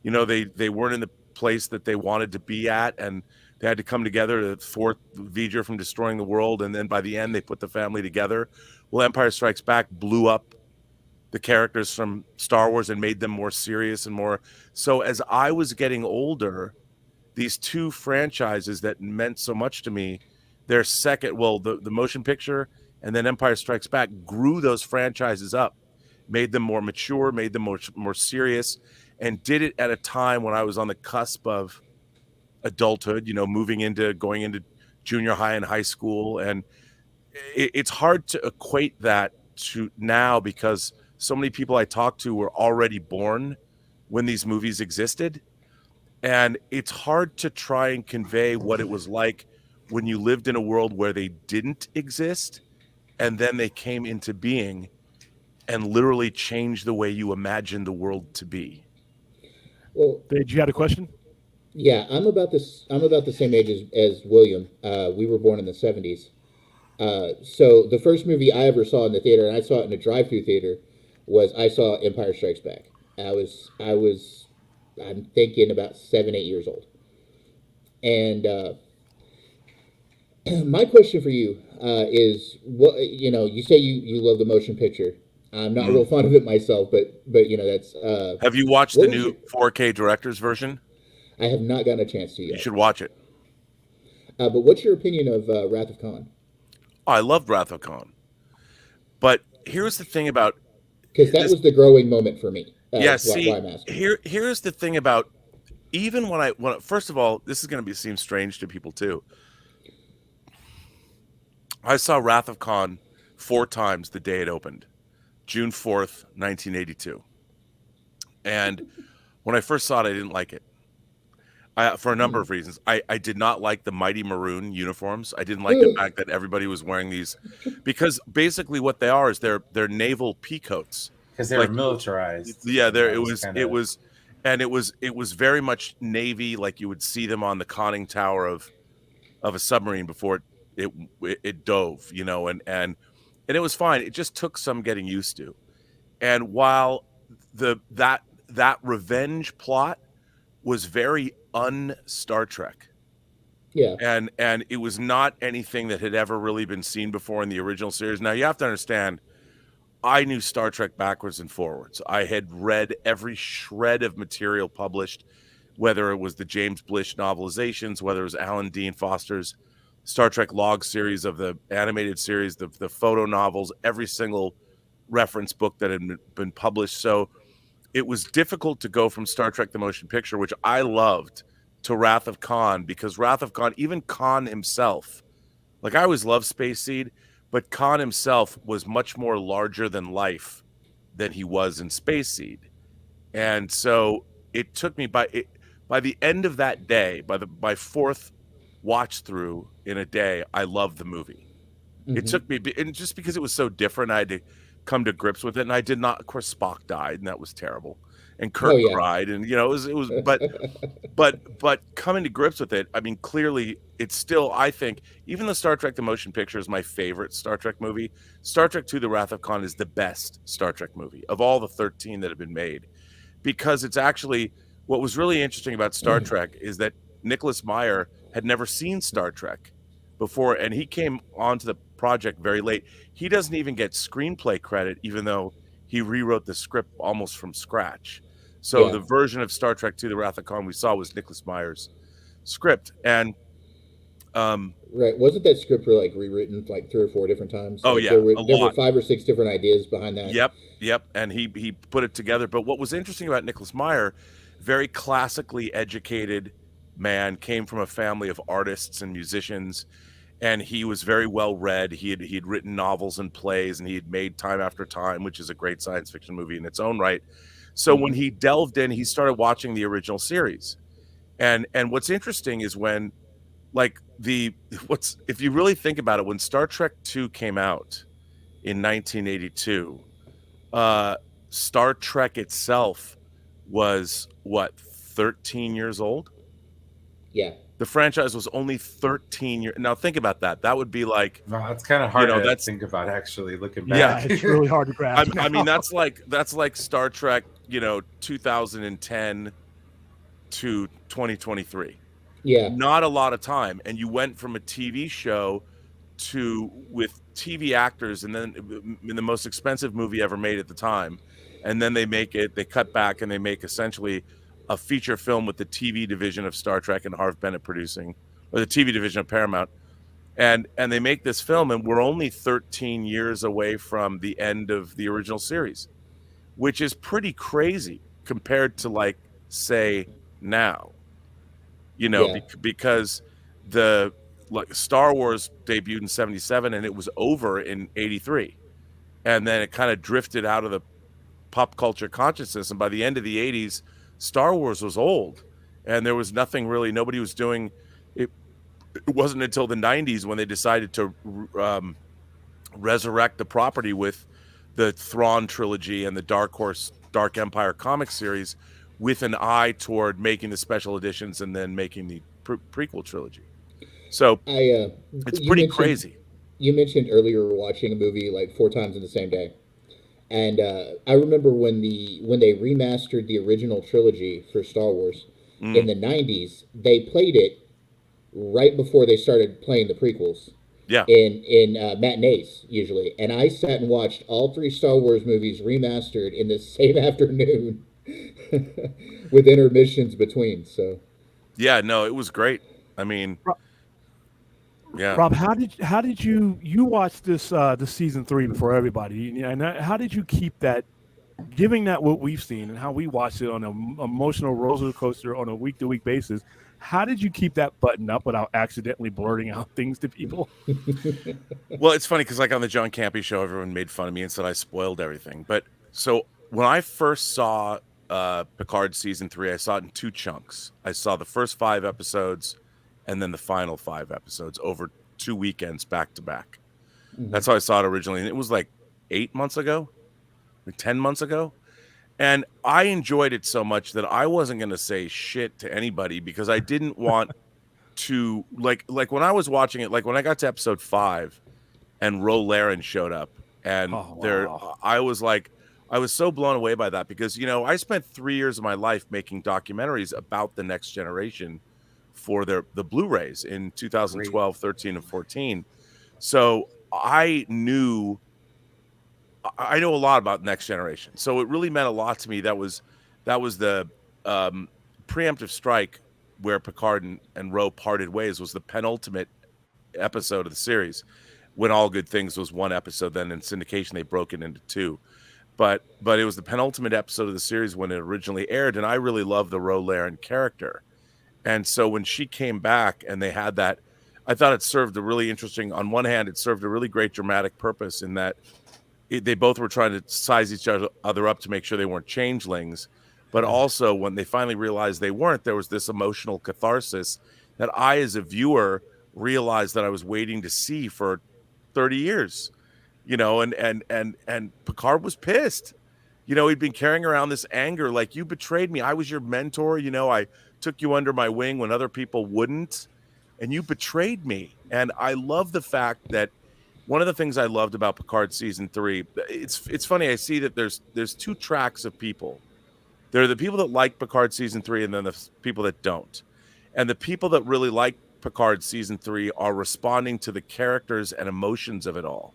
you know, they weren't in the place that they wanted to be at, and they had to come together to thwart V'ger from destroying the world, and then by the end they put the family together. Well, Empire Strikes Back blew up the characters from Star Wars and made them more serious and more. So as I was getting older, these two franchises that meant so much to me, the motion picture and then Empire Strikes Back grew those franchises up, made them more mature, made them more serious, and did it at a time when I was on the cusp of adulthood, you know, going into junior high and high school. And it's hard to equate that to now because so many people I talk to were already born when these movies existed. And it's hard to try and convey what it was like when you lived in a world where they didn't exist and then they came into being and literally changed the way you imagined the world to be. Well, Did you had a question? Yeah, I'm about the same age as William. We were born in the 70s. So the first movie I ever saw in the theater, and I saw it in a drive-through theater, I saw Empire Strikes Back. I'm thinking about 7, 8 years old. And my question for you is, what you say you love the motion picture. I'm not real fond of it myself, but that's. Have you watched the new 4K director's version? I have not gotten a chance to yet. You should watch it. But what's your opinion of Wrath of Khan? Oh, I loved Wrath of Khan, but here's the thing about, because that was the growing moment for me. Yeah, see, here's the thing about, even when first of all, this is going to seem strange to people too. I saw Wrath of Khan 4 times the day it opened, June 4th, 1982. And when I first saw it, I didn't like it. For a number of reasons. I did not like the Mighty Maroon uniforms. I didn't like the fact that everybody was wearing these, because basically what they are is they're naval peacoats. Because they were militarized. Yeah, it was very much Navy, like you would see them on the conning tower of a submarine before it dove, and it was fine. It just took some getting used to. And while that revenge plot was very un-Star Trek. Yeah. And it was not anything that had ever really been seen before in the original series. Now, you have to understand, I knew Star Trek backwards and forwards. I had read every shred of material published, whether it was the James Blish novelizations, whether it was Alan Dean Foster's Star Trek log series of the animated series, the photo novels, every single reference book that had been published. So it was difficult to go from Star Trek the Motion Picture, which I loved, to Wrath of Khan, because Wrath of Khan, even Khan himself, like I always loved Space Seed, but Khan himself was much more larger than life than he was in Space Seed. And so it took me by the end of that day, by 4th watch through in a day, I loved the movie. Mm-hmm. It took me, and just because it was so different, I had to come to grips with it. And I did not, of course, Spock died, and that was terrible. And Kirk cried, and it was but coming to grips with it, I mean, clearly it's still, I think, even the Star Trek the Motion Picture is my favorite Star Trek movie. Star Trek II: The Wrath of Khan is the best Star Trek movie of all the 13 that have been made, because it's actually, what was really interesting about Star Trek is that Nicholas Meyer had never seen Star Trek before, and he came onto the project very late. He doesn't even get screenplay credit, even though he rewrote the script almost from scratch. So the version of Star Trek II: The Wrath of Khan we saw was Nicholas Meyer's script. And right, wasn't that script rewritten like 3 or 4 different times? Oh, yeah, there were 5 or 6 different ideas behind that. Yep. And he put it together. But what was interesting about Nicholas Meyer, very classically educated man, came from a family of artists and musicians, and he was very well read. He had written novels and plays, and he had made Time After Time, which is a great science fiction movie in its own right. So when he delved in, he started watching the original series. And what's interesting is when, if you really think about it, when Star Trek II came out in 1982, Star Trek itself was 13 years old? Yeah. The franchise was only 13 years. Now think about that. That would be like, no, it's kind of hard to think about, actually, looking back. Yeah, it's really hard to grasp. I mean, that's like Star Trek, 2010 to 2023. Yeah. Not a lot of time. And you went from a TV show with TV actors, and then in the most expensive movie ever made at the time. And then they cut back and they make essentially a feature film with the TV division of Star Trek and Harv Bennett producing, or the TV division of Paramount. And they make this film, and we're only 13 years away from the end of the original series, which is pretty crazy compared to, say, now, because Star Wars debuted in 77 and it was over in 83. And then it kind of drifted out of the pop culture consciousness. And by the end of the 80s, Star Wars was old, and there was nothing really, nobody was doing it. It wasn't until the 90s when they decided to resurrect the property with the Thrawn trilogy and the Dark Empire comic series, with an eye toward making the special editions and then making the prequel trilogy. So it's pretty crazy. You mentioned earlier watching a movie 4 times in the same day. And I remember when they remastered the original trilogy for Star Wars in the 90s, they played it right before they started playing the prequels. Yeah. In matinees usually, and I sat and watched all 3 Star Wars movies remastered in the same afternoon, with intermissions between. So, Yeah, no, it was great. I mean, yeah. Rob, how did you watch this season 3 before everybody, and how did you keep that, giving that what we've seen and how we watched it on an emotional roller coaster on a week to week basis? How did you keep that button up without accidentally blurting out things to people? Well, it's funny because like on the John Campy show, everyone made fun of me and said I spoiled everything. But so when I first saw Picard season 3, I saw it in 2 chunks. I saw the first 5 episodes and then the final 5 episodes over 2 weekends back to back. mm-hmm. That's how I saw it originally. And it was like 8 months ago, like 10 months ago. And I enjoyed it so much that I wasn't going to say shit to anybody because I didn't want to like when I was watching it, like when I got to episode 5 and Ro Laren showed up and I was like, I was so blown away by that because, you know, I spent 3 years of my life making documentaries about the Next Generation for the Blu-rays in 2012, 13, and 14. So I know a lot about Next Generation. So it really meant a lot to me. That was the preemptive strike where Picard and Ro parted ways, was the penultimate episode of the series. When All Good Things was 1 episode, then in syndication they broke it into 2. But it was the penultimate episode of the series when it originally aired, and I really loved the Ro Laren character. And so when she came back and they had that, I thought it served a really interesting, on one hand, it served a really great dramatic purpose in that they both were trying to size each other up to make sure they weren't changelings. But also when they finally realized they weren't, there was this emotional catharsis that I, as a viewer, realized that I was waiting to see for 30 years, you know, and Picard was pissed. You know, he'd been carrying around this anger, like, you betrayed me. I was your mentor. You know, I took you under my wing when other people wouldn't, and you betrayed me. And I love the fact that one of the things I loved about Picard season 3, it's funny. I see that there's 2 tracks of people. There are the people that like Picard season 3, and then the people that don't. And the people that really like Picard season 3 are responding to the characters and emotions of it all.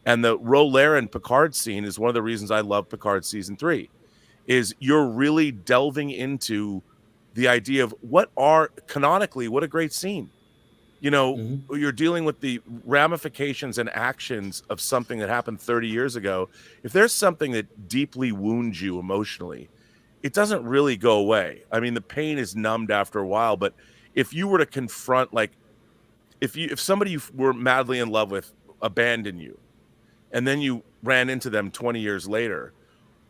And the Ro Laren Picard scene is one of the reasons I love Picard season 3, is you're really delving into the idea of canonically, what a great scene. You know, you're dealing with the ramifications and actions of something that happened 30 years ago. If there's something that deeply wounds you emotionally, it doesn't really go away. I mean, the pain is numbed after a while, but if you were to confront, like, if somebody you were madly in love with abandoned you, and then you ran into them 20 years later,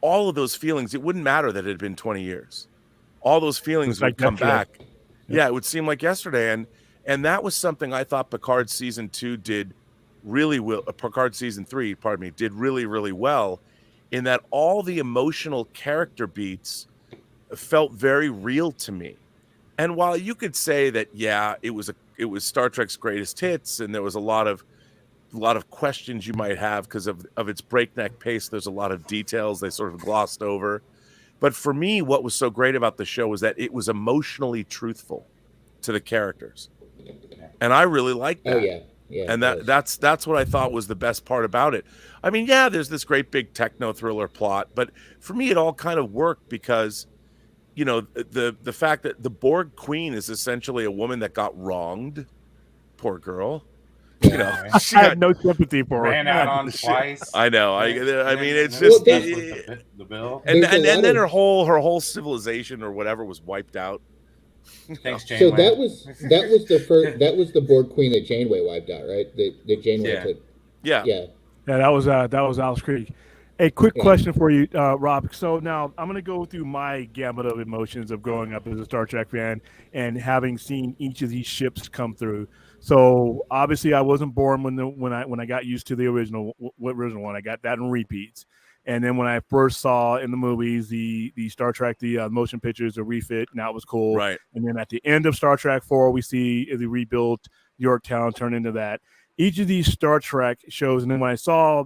all of those feelings, it wouldn't matter that it had been 20 years. All those feelings would come back. Yeah, it would seem like yesterday. And that was something I thought Picard season 2 did really well. Picard season 3, pardon me, did really, really well, in that all the emotional character beats felt very real to me. And while you could say that, yeah, it was Star Trek's greatest hits, and there was a lot of questions you might have because of its breakneck pace. There's a lot of details they sort of glossed over. But for me, what was so great about the show was that it was emotionally truthful to the characters. And I really liked that. Oh, yeah. And that's what I thought was the best part about it. I mean, yeah, there's this great big techno thriller plot, but for me, it all kind of worked because, you know, the fact that the Borg Queen is essentially a woman that got wronged. Poor girl. You know, I had no sympathy for her. Ran out on twice. I know. I mean, it's just the bill. And then her whole civilization or whatever was wiped out. Thanks, Janeway. So that was the Borg Queen that Janeway wiped out, right? That Janeway took. Yeah. That was Alice Creek. A quick question for you, Rob. So now I'm going to go through my gamut of emotions of growing up as a Star Trek fan and having seen each of these ships come through. So obviously, I wasn't born when I got used to the original one. I got that in repeats. And then when I first saw in the movies the Star Trek, the motion pictures, the refit, and that was cool. Right. And then at the end of Star Trek 4, we see the rebuilt Yorktown turn into that. Each of these Star Trek shows, and then when I saw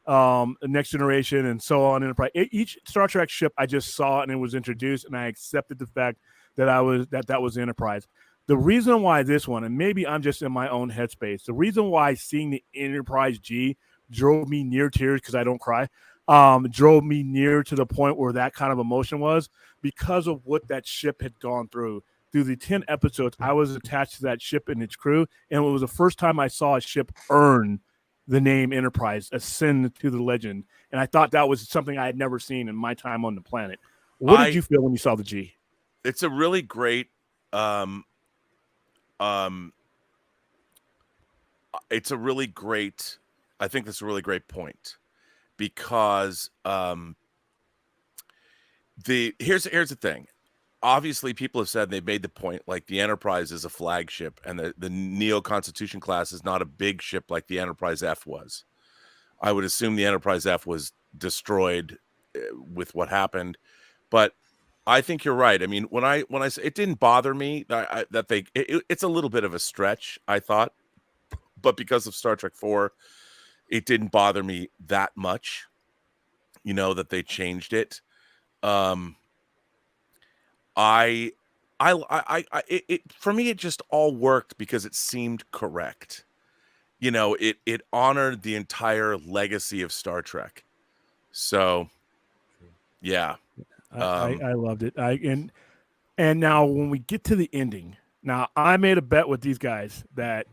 Next Generation, and so on. Enterprise. Each Star Trek ship I just saw and it was introduced, and I accepted the fact that that was Enterprise. The reason why this one, and maybe I'm just in my own headspace, the reason why seeing the Enterprise G drove me near tears, because I don't cry, drove me near to the point where that kind of emotion was because of what that ship had gone through. Through the 10 episodes, I was attached to that ship and its crew, and it was the first time I saw a ship earn the name Enterprise, ascend to the legend. And I thought that was something I had never seen in my time on the planet. What did you feel when you saw the G? It's a really great it's a really great, I think that's a really great point, because here's the thing. Obviously, people have said, they've made the point, like the Enterprise is a flagship, and the Neo Constitution class is not a big ship like the Enterprise F was. I would assume the Enterprise F was destroyed with what happened, but I think you're right. I mean, when I say it didn't bother me that it's a little bit of a stretch, I thought, but because of Star Trek 4, it didn't bother me that much, that they changed it. For me, it just all worked because it seemed correct. It honored the entire legacy of Star Trek. So, yeah. I loved it. And now when we get to the ending, now I made a bet with these guys that,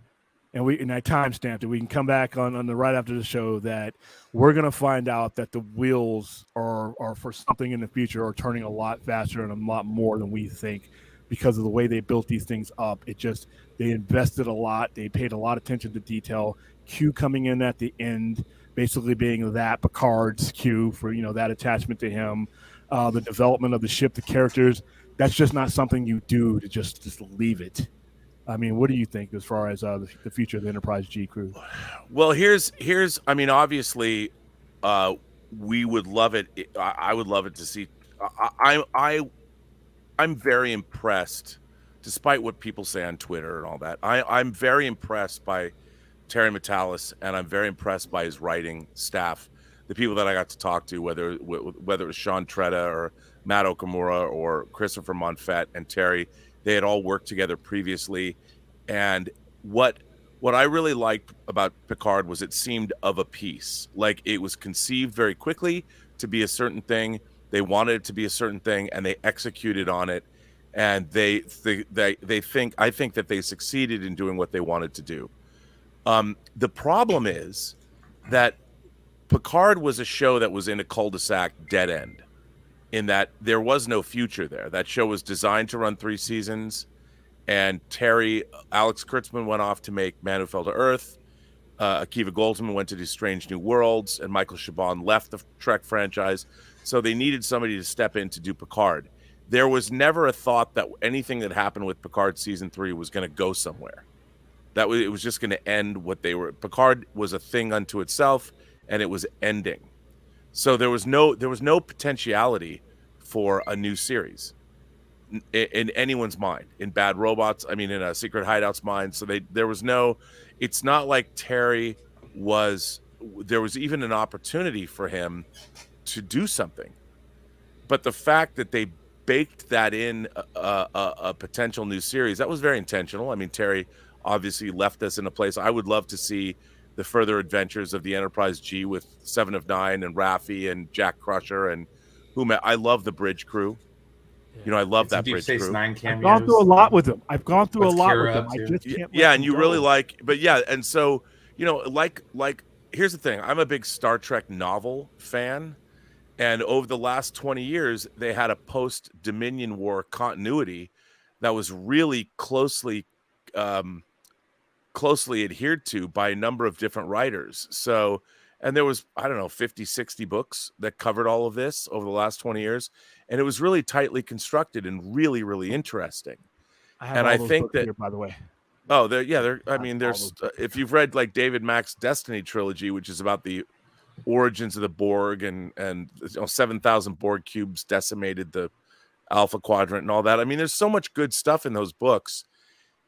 and I timestamped it. We can come back on the right after the show that we're gonna find out that the wheels are for something in the future are turning a lot faster and a lot more than we think, because of the way they built these things up. They invested a lot. They paid a lot of attention to detail. Q coming in at the end, basically being that Picard's Q for that attachment to him. The development of the ship, the characters, that's just not something you do to just leave it. I mean, what do you think as far as the future of the Enterprise G crew? Well, I mean, obviously, we would love it. I would love it to see. I'm very impressed, despite what people say on Twitter and all that. I'm very impressed by Terry Matalas, and I'm very impressed by his writing staff. The people that I got to talk to, whether it was Sean Tretta or Matt Okamura or Christopher Monfett and Terry, they had all worked together previously. And what I really liked about Picard was it seemed of a piece. Like, it was conceived very quickly to be a certain thing. They wanted it to be a certain thing, and they executed on it. And I think that they succeeded in doing what they wanted to do. The problem is that Picard was a show that was in a cul-de-sac dead end, in that there was no future there. That show was designed to run 3 seasons, and Alex Kurtzman went off to make Man Who Fell to Earth. Akiva Goldsman went to do Strange New Worlds, and Michael Chabon left the Trek franchise. So they needed somebody to step in to do Picard. There was never a thought that anything that happened with Picard season 3 was going to go somewhere. It was just going to end what they were. Picard was a thing unto itself, and it was ending. So there was no potentiality for a new series in anyone's mind, in Bad Robots. I mean, in a Secret Hideout's mind. So there was no. It's not like Terry was. There was even an opportunity for him to do something, but the fact that they baked that in a potential new series, that was very intentional. I mean, Terry obviously left us in a place. I would love to see the further adventures of the Enterprise G with Seven of Nine and Raffi and Jack Crusher and I love the bridge crew. I love that bridge crew. I've gone through a lot with them. I just can't. Yeah, and you really like, but yeah, and so like here's the thing. I'm a big Star Trek novel fan, and over the last 20 years, they had a post-Dominion War continuity that was really closely adhered to by a number of different writers. So, and there was, 50, 60 books that covered all of this over the last 20 years. And it was really tightly constructed and really, really interesting. I think that, here, by the way. Oh, there's if you've read like David Mack's Destiny trilogy, which is about the origins of the Borg and 7,000 Borg cubes decimated the Alpha Quadrant and all that. I mean, there's so much good stuff in those books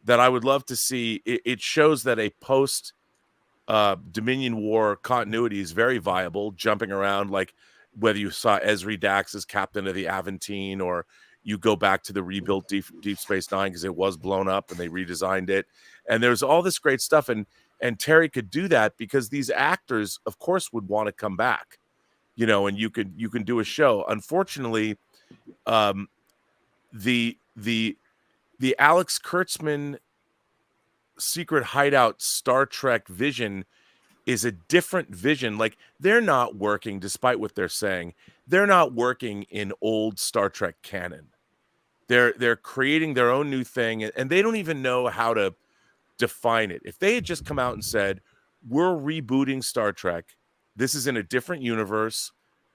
that I would love to see. It shows that a post Dominion War continuity is very viable, jumping around, like whether you saw Ezri Dax as captain of the Aventine, or you go back to the rebuilt Deep Space Nine because it was blown up and they redesigned it. And there's all this great stuff. And Terry could do that because these actors, of course, would want to come back, you know, and you can do a show. Unfortunately, the Alex Kurtzman secret hideout Star Trek vision is a different vision. Like, they're not working, despite what they're saying, they're not working in old Star Trek canon. They're creating their own new thing, and they don't even know how to define it. If they had just come out and said, we're rebooting Star Trek, this is in a different universe,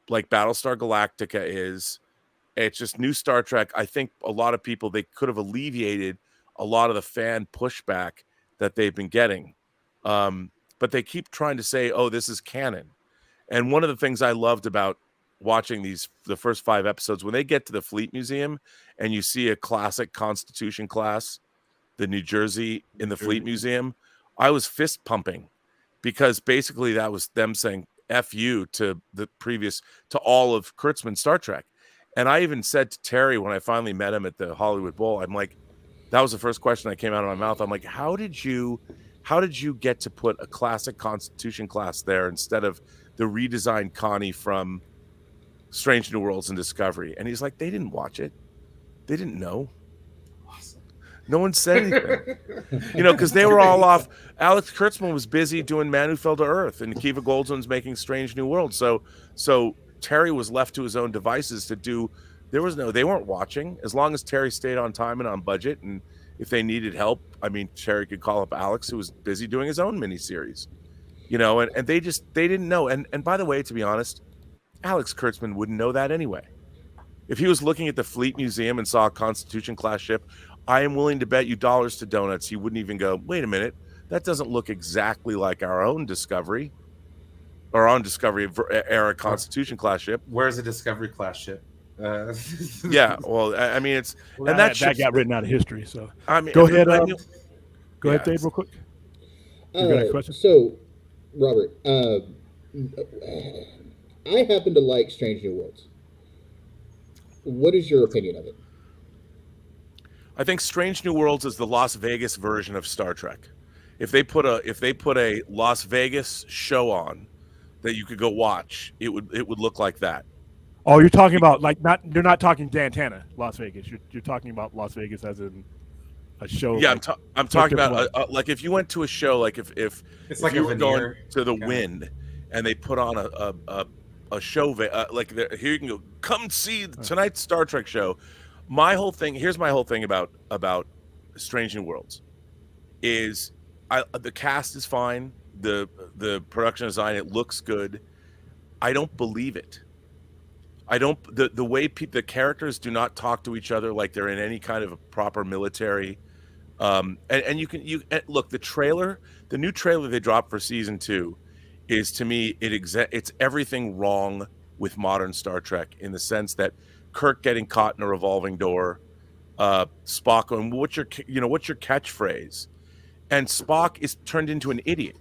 like Battlestar Galactica is, it's just new Star Trek, I think a lot of people, they could have alleviated a lot of the fan pushback that they've been getting. But they keep trying to say, oh, this is canon. And one of the things I loved about watching the first 5 episodes, when they get to the Fleet Museum and you see a classic Constitution class, the New Jersey in the Fleet Museum, I was fist pumping, because basically that was them saying F you to all of Kurtzman's Star Trek. And I even said to Terry when I finally met him at the Hollywood Bowl, I'm like, that was the first question that came out of my mouth. I'm like, how did you get to put a classic Constitution class there instead of the redesigned Connie from Strange New Worlds and Discovery? And he's like, they didn't watch it. They didn't know. Awesome. No one said anything. You know, because they were all off. Alex Kurtzman was busy doing Man Who Fell to Earth, and Kiva Goldsman's making Strange New Worlds. So Terry was left to his own devices to do. They weren't watching. As long as Terry stayed on time and on budget, and if they needed help, I mean, Terry could call up Alex, who was busy doing his own miniseries, you know, and they didn't know. And by the way, to be honest, Alex Kurtzman wouldn't know that anyway. If he was looking at the Fleet Museum and saw a Constitution class ship, I am willing to bet you dollars to donuts he wouldn't even go, wait a minute, that doesn't look exactly like our own Discovery, or our own Discovery era Constitution class ship. Where's a Discovery class ship? Yeah, well, I mean, it's and that got written out of history. So I mean, go ahead, yeah, Dave, real quick. You got a question? So, Robert, I happen to like Strange New Worlds. What is your opinion of it? I think Strange New Worlds is the Las Vegas version of Star Trek. If they put a Las Vegas show on that you could go watch, it would look like that. Oh, you're talking about you're not talking Dantana, Las Vegas. You're talking about Las Vegas as in a show. Yeah, I'm talking about like if you went to a show, like if it's like you were going to the Wind and they put on a show, like here you can go, come see tonight's Star Trek show. Here's my whole thing about Strange New Worlds is the cast is fine, the production design, it looks good. I don't believe it. The way the characters do not talk to each other like they're in any kind of a proper military. And you look, the new trailer they dropped for season 2 is, to me, it's everything wrong with modern Star Trek, in the sense that Kirk getting caught in a revolving door, Spock going, what's your catchphrase? And Spock is turned into an idiot.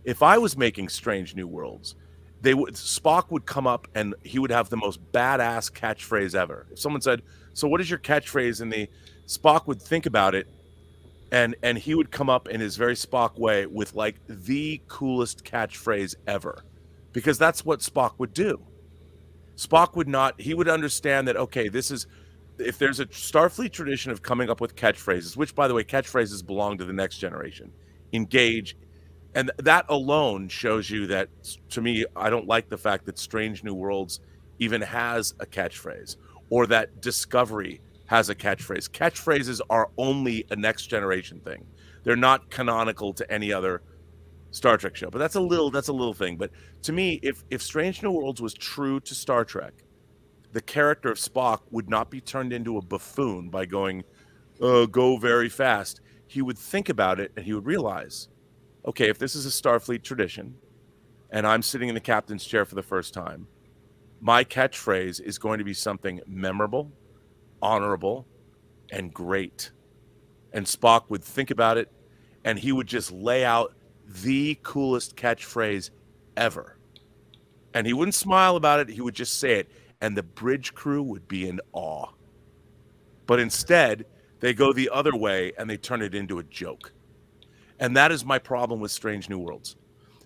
If I was making Strange New Worlds, Spock would come up and he would have the most badass catchphrase ever. If someone said, so what is your catchphrase? And Spock would think about it, and he would come up in his very Spock way with like the coolest catchphrase ever, because that's what Spock would do. Spock would not, he would understand that, okay, if there's a Starfleet tradition of coming up with catchphrases, which, by the way, catchphrases belong to the next generation, engage. And that alone shows you that, to me, I don't like the fact that Strange New Worlds even has a catchphrase, or that Discovery has a catchphrase. Catchphrases are only a next generation thing. They're not canonical to any other Star Trek show. But that's a little thing. But to me, if Strange New Worlds was true to Star Trek, the character of Spock would not be turned into a buffoon by going, go very fast. He would think about it, and he would realize, okay, if this is a Starfleet tradition and I'm sitting in the captain's chair for the first time, my catchphrase is going to be something memorable, honorable, and great. And Spock would think about it, and he would just lay out the coolest catchphrase ever. And he wouldn't smile about it. He would just say it. And the bridge crew would be in awe. But instead, they go the other way and they turn it into a joke. And that is my problem with Strange New Worlds.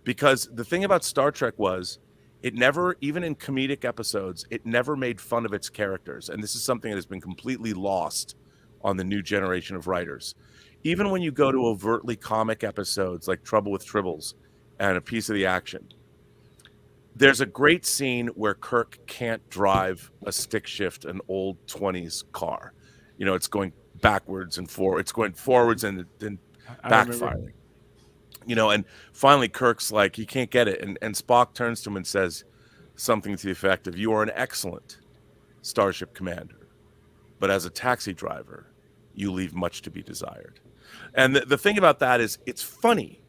Because the thing about Star Trek was, it never, even in comedic episodes, it never made fun of its characters. And this is something that has been completely lost on the new generation of writers. Even when you go to overtly comic episodes like Trouble with Tribbles and A Piece of the Action, there's a great scene where Kirk can't drive a stick shift, an old 20s car. You know, it's going backwards and forward. It's going forwards and then backfiring. You know, and finally Kirk's like, he can't get it. And Spock turns to him and says something to the effect of, "You are an excellent starship commander, but as a taxi driver, you leave much to be desired." And the thing about that is it's funny,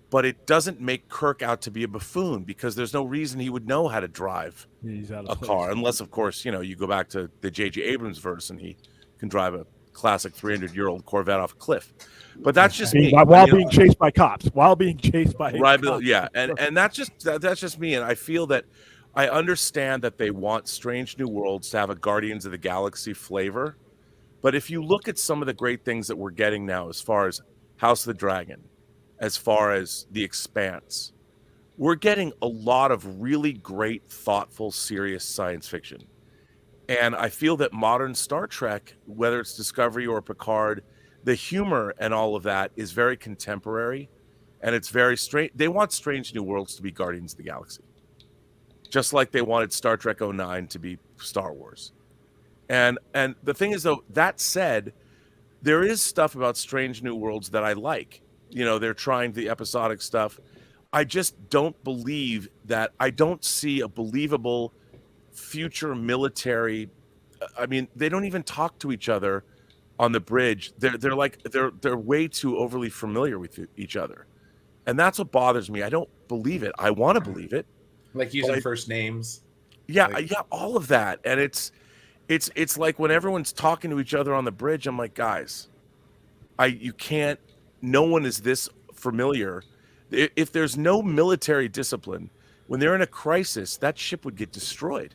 but it doesn't make Kirk out to be a buffoon, because there's no reason he would know how to drive a car, unless, of course, you know, you go back to the J.J. Abrams verse and he can drive a classic 300-year-old Corvette off a cliff. But that's just me. While being chased by cops. While being chased by cops. Yeah, and that's just me. And I feel that I understand that they want Strange New Worlds to have a Guardians of the Galaxy flavor. But if you look at some of the great things that we're getting now, as far as House of the Dragon, as far as The Expanse, we're getting a lot of really great, thoughtful, serious science fiction. And I feel that modern Star Trek, whether it's Discovery or Picard, the humor and all of that is very contemporary, and it's very strange. They want Strange New Worlds to be Guardians of the Galaxy, just like they wanted Star Trek 09 to be Star Wars. And the thing is, though, that said, there is stuff about Strange New Worlds that I like. You know, they're trying the episodic stuff. I just don't believe that. I don't see a believable future military. I mean, they don't even talk to each other on the bridge. They're way too overly familiar with each other, and that's what bothers me. I don't believe it. I want to believe it, like using first names. Yeah, all of that. And it's like when everyone's talking to each other on the bridge, I'm like, guys, you can't. No one is this familiar. If there's no military discipline, when they're in a crisis, that ship would get destroyed.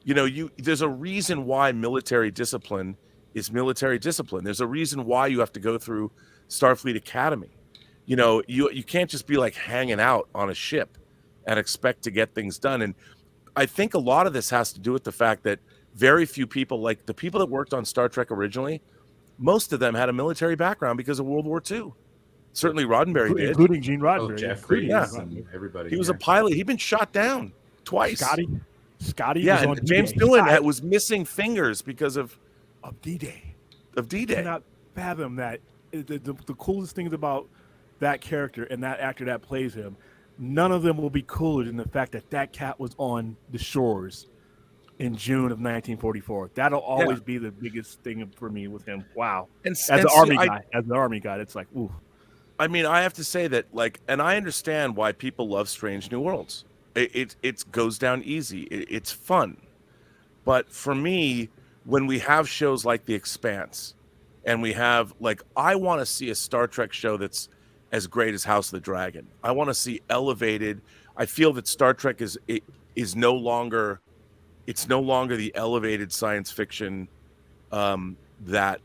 You know, there's a reason why military discipline is military discipline. There's a reason why you have to go through Starfleet Academy. You know, you can't just be like hanging out on a ship and expect to get things done. And I think a lot of this has to do with the fact that very few people, like the people that worked on Star Trek originally, most of them had a military background because of World War II. Certainly Roddenberry did. Including Gene Roddenberry. Jeffries, yeah. and everybody. He was a pilot. He'd been shot down twice. Scotty yeah, was on James D-Day. Doohan was missing fingers because of D-Day. Of D-Day. I cannot fathom that. The coolest things about that character and that actor that plays him, none of them will be cooler than the fact that cat was on the shores in June of 1944. That'll always be the biggest thing for me with him. Wow. As an army guy, it's like, ooh. I mean, I have to say that, like, and I understand why people love Strange New Worlds. It goes down easy. It's fun. But for me, when we have shows like The Expanse, and we have, like, I want to see a Star Trek show that's as great as House of the Dragon. I want to see elevated. I feel that Star Trek is no longer, it's no longer the elevated science fiction that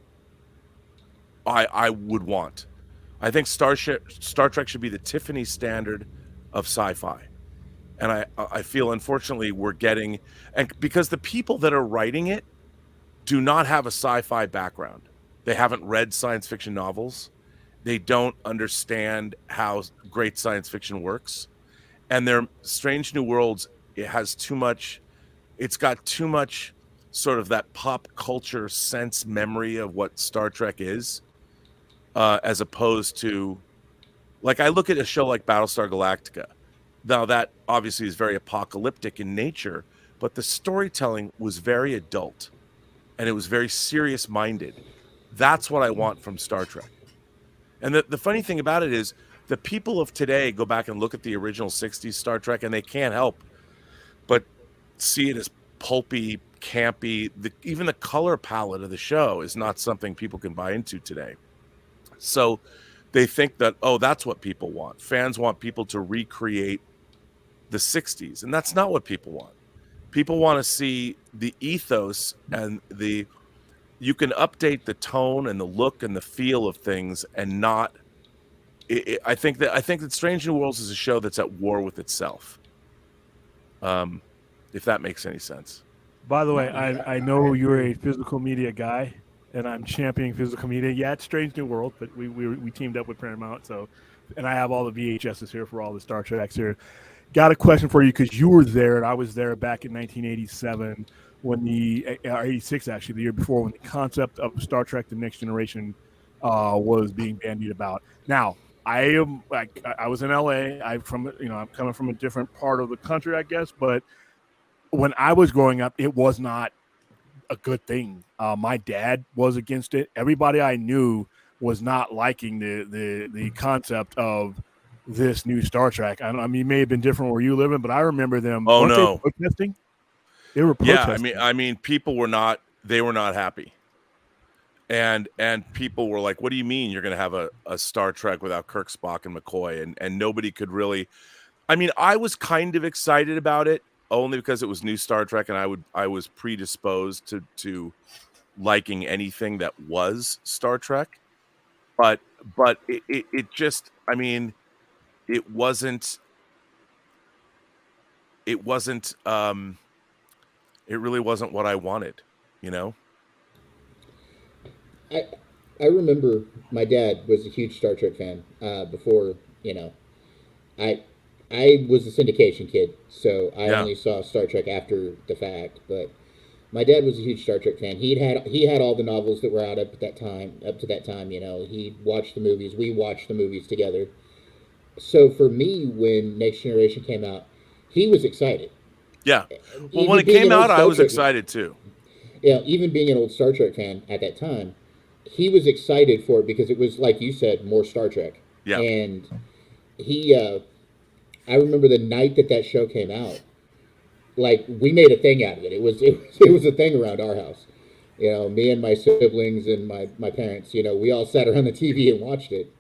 I would want. I think Star Trek should be the Tiffany standard of sci-fi. And I feel, unfortunately, we're getting, and because the people that are writing it do not have a sci-fi background. They haven't read science fiction novels. They don't understand how great science fiction works. And their Strange New Worlds, it has too much, it's got too much sort of that pop culture sense memory of what Star Trek is, as opposed to, like, I look at a show like Battlestar Galactica. Now, that obviously is very apocalyptic in nature, but the storytelling was very adult, and it was very serious-minded. That's what I want from Star Trek. And the funny thing about it is, the people of today go back and look at the original 60s Star Trek, and they can't help but see it as pulpy, campy. Even the color palette of the show is not something people can buy into today. So they think that, oh, that's what people want. Fans want people to recreate the 60s, and that's not what people want. People want to see the ethos and you can update the tone and the look and the feel of things and not I think that Strange New Worlds is a show that's at war with itself. If that makes any sense. By the way, I know you're a physical media guy, and I'm championing physical media. Yeah, it's Strange New World, but we teamed up with Paramount, so, and I have all the VHSs here for all the Star Treks here. Got a question for you because you were there, and I was there back in 1987 when or 86 actually, the year before, when the concept of Star Trek: The Next Generation was being bandied about. Now, I was in LA. I'm coming from a different part of the country, I guess, but when I was growing up, it was not a good thing. My dad was against it. Everybody I knew was not liking the concept of this new Star Trek. I mean, it may have been different where you live in, but I remember them. Oh no, they protesting. They were protesting. Yeah, I mean, people were not. They were not happy. And people were like, "What do you mean you're going to have a Star Trek without Kirk, Spock, and McCoy?" And nobody could really. I mean, I was kind of excited about it only because it was new Star Trek, and I was predisposed to liking anything that was Star Trek. But it just, I mean, it wasn't. It really wasn't what I wanted, you know. I remember my dad was a huge Star Trek fan before, I was a syndication kid, so I only saw Star Trek after the fact. But my dad was a huge Star Trek fan. He had all the novels that were out up to that time. He watched the movies. We watched the movies together. So for me, when Next Generation came out, he was excited. Yeah. Well, when it came out, I was excited too. Yeah, even being an old Star Trek fan at that time, he was excited for it because it was, like you said, more Star Trek. Yeah. And I remember the night that show came out, like, we made a thing out of it. It was a thing around our house. Me and my siblings and my parents, we all sat around the TV and watched it.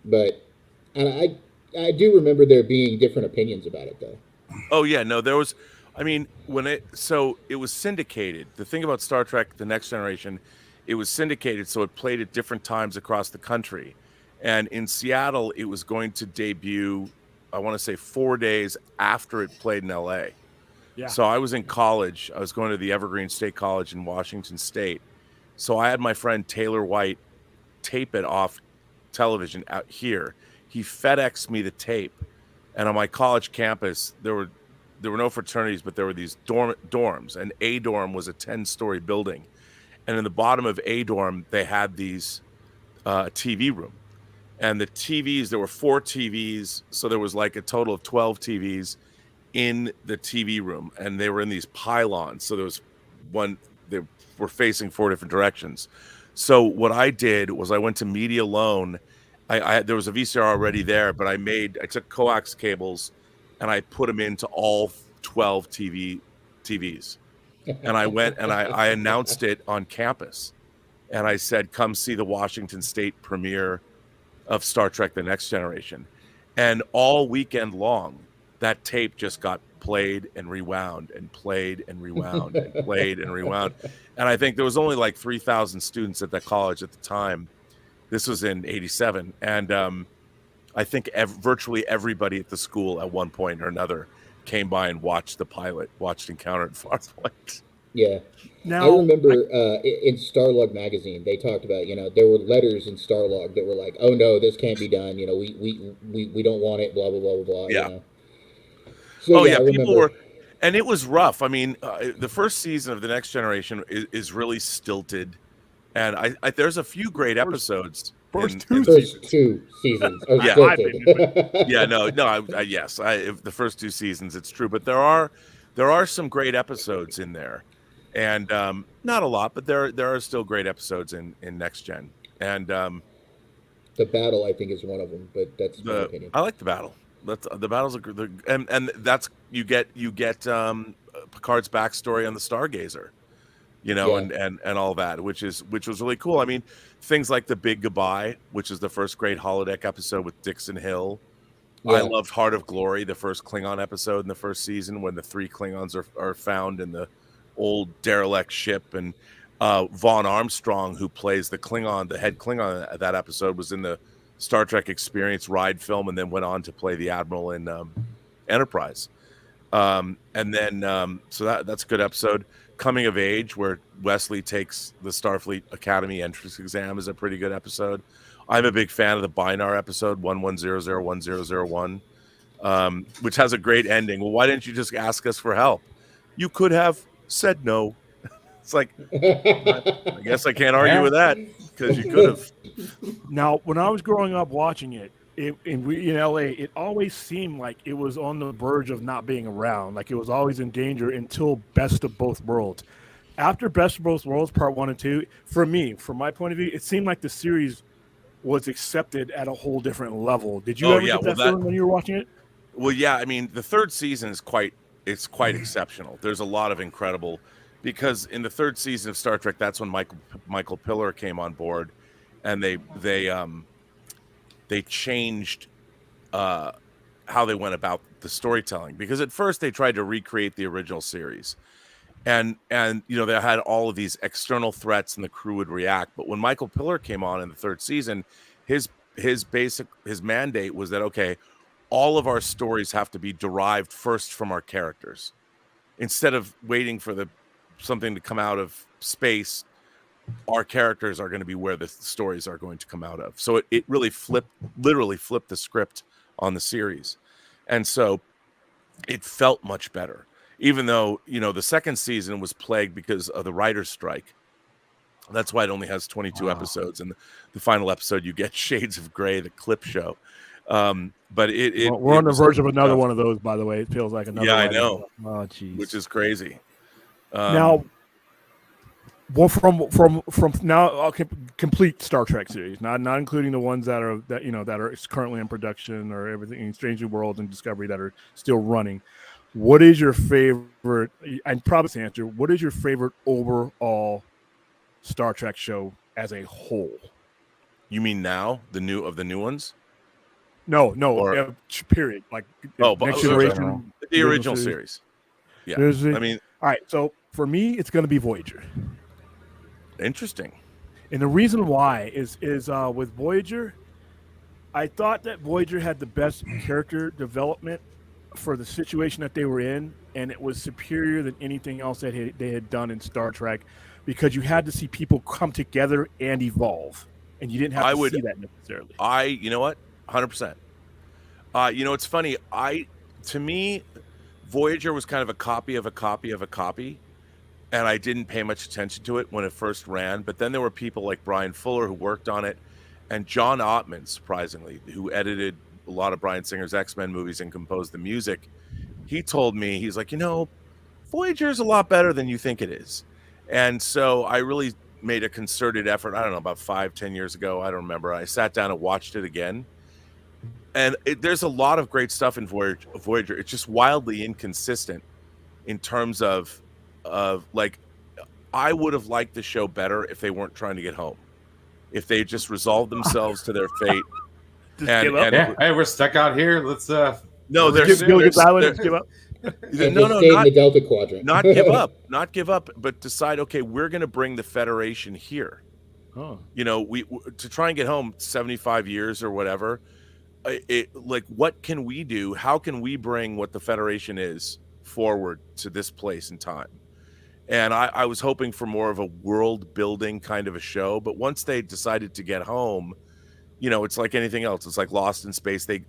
But, and I do remember there being different opinions about it, though. Oh, yeah. No, there was, I mean, it was syndicated. The thing about Star Trek, The Next Generation, it was syndicated, so it played at different times across the country. And in Seattle, it was going to debut, I want to say 4 days after it played in LA. Yeah. So I was in college. I was going to the Evergreen State College in Washington State. So I had my friend Taylor White tape it off television out here. He FedExed me the tape. And on my college campus, there were no fraternities, but there were these dorms. And A dorm was a 10-story building. And in the bottom of A dorm, they had these TV room. And the TVs, there were 4 TVs. So there was like a total of 12 TVs in the TV room. And they were in these pylons. So there was one, they were facing 4 different directions. So what I did was I went to Media Loan. There was a VCR already there, but I took coax cables and I put them into all 12 TVs. And I went and I announced it on campus. And I said, come see the Washington State premiere of Star Trek: The Next Generation. And all weekend long, that tape just got played and rewound and played and rewound and played and rewound. And I think there was only like 3,000 students at that college at the time. This was in 87. And I think virtually everybody at the school at one point or another came by and watched the pilot, watched Encounter at Farpoint. Yeah. Now, I remember in Starlog magazine, they talked about, there were letters in Starlog that were like, oh no, this can't be done. We don't want it, blah, blah, blah, blah, blah. Yeah. So, people were, and it was rough. I mean, the first season of The Next Generation is really stilted. And I there's a few great episodes. First two seasons. Yeah. Yeah, yes. The first 2 seasons, it's true. But there are some great episodes in there. And not a lot, but there are still great episodes in Next Gen. And the battle, I think, is one of them, but that's my opinion. I like the battle. The battles are, and that's you get Picard's backstory on the Stargazer. you know, Yeah. and all that, which was really cool. I mean, things like The Big Goodbye, which is the first great holodeck episode with Dixon Hill. I Yeah. loved Heart of Glory, the first Klingon episode in the first season when the 3 Klingons are found in the old derelict ship. And Vaughn Armstrong, who plays the Klingon, the head Klingon at that episode, was in the Star Trek Experience ride film and then went on to play the Admiral in Enterprise. And then so that's a good episode. Coming of Age, where Wesley takes the Starfleet Academy entrance exam, is a pretty good episode. I'm a big fan of the Binar episode 11001001, which has a great ending. Well, why didn't you just ask us for help? You could have said no. It's like, I guess I can't argue with that, because you could have. Now, when I was growing up watching it in LA, it always seemed like it was on the verge of not being around. Like it was always in danger until Best of Both Worlds. After Best of Both Worlds, Part 1 and 2, for me, from my point of view, it seemed like the series was accepted at a whole different level. Did you ever get that feeling when you were watching it? Well, yeah. I mean, the third season is quite exceptional. There's a lot of incredible, because in the third season of Star Trek, that's when Michael Piller came on board, and they changed how they went about the storytelling, because at first they tried to recreate the original series, and you know, they had all of these external threats and the crew would react. But when Michael Piller came on in the third season, his mandate was that, okay, all of our stories have to be derived first from our characters, instead of waiting for something to come out of space. Our characters are going to be where the stories are going to come out of. So it really literally flipped the script on the series. And so it felt much better, even though, you know, the second season was plagued because of the writer's strike. That's why it only has 22 episodes. And the final episode, you get Shades of Grey, the clip show. But we're on the verge of another one of those, by the way. It feels like another. Yeah, I know. Oh, geez. Which is crazy. Now, well, from now, okay, complete Star Trek series, not including the ones that are currently in production, or everything, Strange New Worlds and Discovery, that are still running. What is your favorite? And probably answer. What is your favorite overall Star Trek show as a whole? You mean now the new ones? No, Or, period. Like Next Generation, the original series. Yeah, I mean, all right. So for me, it's going to be Voyager. Interesting. And the reason why is with Voyager, I thought that Voyager had the best character development for the situation that they were in, and it was superior than anything else that they had done in Star Trek, because you had to see people come together and evolve, and you didn't have to see that necessarily. You know what? 100%. You know, it's funny. To me, Voyager was kind of a copy of a copy of a copy. And I didn't pay much attention to it when it first ran. But then there were people like Brian Fuller who worked on it, and John Ottman, surprisingly, who edited a lot of Bryan Singer's X-Men movies and composed the music. He told me, he's like, you know, Voyager is a lot better than you think it is. And so I really made a concerted effort. I don't know, about 5-10 years ago. I don't remember. I sat down and watched it again. And there's a lot of great stuff in Voyager. It's just wildly inconsistent in terms of like, I would have liked the show better if they weren't trying to get home, if they just resolved themselves to their fate. Hey, we're stuck out here. Let's no, give up. No, stay in the Delta Quadrant. not give up, but decide, okay, we're going to bring the Federation here. Oh, you know, we to try and get home 75 years or whatever. Like, what can we do? How can we bring what the Federation is forward to this place and time? And I was hoping for more of a world building kind of a show, but once they decided to get home, you know, it's like anything else. It's like Lost in Space. They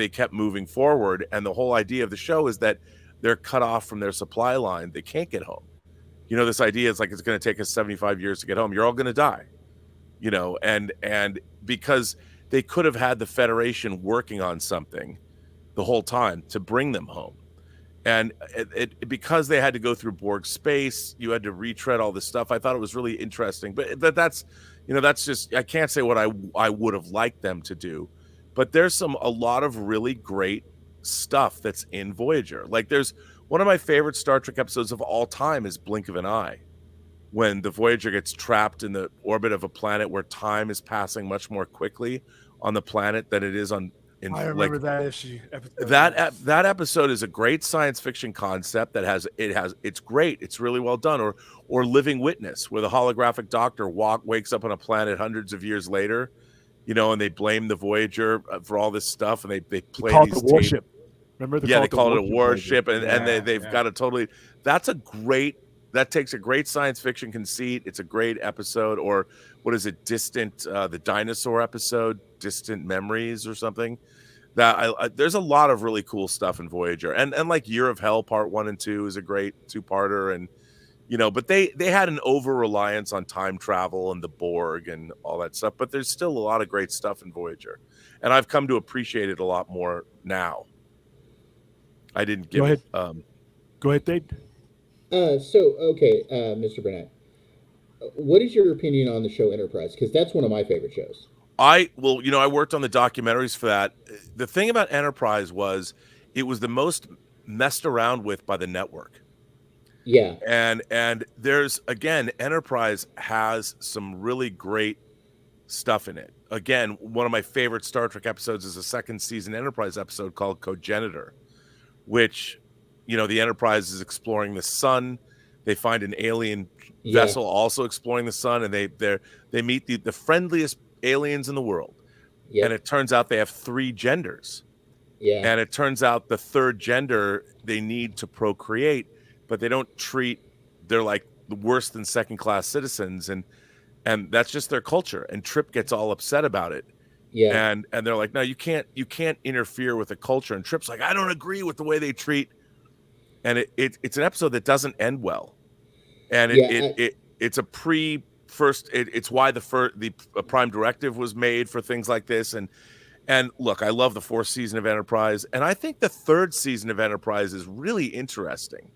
kept moving forward, and the whole idea of the show is that they're cut off from their supply line. They can't get home. You know, this idea is like, it's going to take us 75 years to get home. You're all going to die. You know, and because they could have had the Federation working on something the whole time to bring them home. And because they had to go through Borg space, you had to retread all this stuff. I thought it was really interesting, but that's, you know, that's just, I can't say what I would have liked them to do, but there's a lot of really great stuff that's in Voyager. Like, there's one of my favorite Star Trek episodes of all time is Blink of an Eye. when the Voyager gets trapped in the orbit of a planet where time is passing much more quickly on the planet than it is on in I like remember that issue. Episode, that episode is a great science fiction concept that it's great. It's really well done. Or Living Witness, where the holographic doctor wakes up on a planet hundreds of years later, and they blame the Voyager for all this stuff, and they play call it these the warship. Remember, they call it a warship, warship, and they've got a totally. That takes a great science fiction conceit. It's a great episode. Or what is it? The dinosaur episode, Distant Memories or something. That there's a lot of really cool stuff in Voyager, and like Year of Hell Part 1 and 2 is a great two-parter, and but they had an over-reliance on time travel and the Borg and all that stuff, but there's still a lot of great stuff in Voyager, and I've come to appreciate it a lot more now. I didn't give it. Go ahead, Dave. Mr. Burnett, what is your opinion on the show Enterprise? Because that's one of my favorite shows. I worked on the documentaries for that. The thing about Enterprise was it was the most messed around with by the network. Yeah. And there's, again, Enterprise has some really great stuff in it. Again, one of my favorite Star Trek episodes is a second season Enterprise episode called Cogenitor, which, the Enterprise is exploring the sun. They find an alien vessel also exploring the sun, and they meet the friendliest aliens in the world. Yep. And it turns out they have 3 genders. Yeah. And it turns out the third gender they need to procreate, but they don't they're like worse than second class citizens, and that's just their culture. And Trip gets all upset about it. Yeah. And they're like, no, you can't interfere with the culture. And Trip's like, I don't agree with the way they treat. And it's an episode that doesn't end well. And it's a it's why the Prime Directive was made for things like this. And look, I love the 4th season of Enterprise, and I think the 3rd season of Enterprise is really interesting.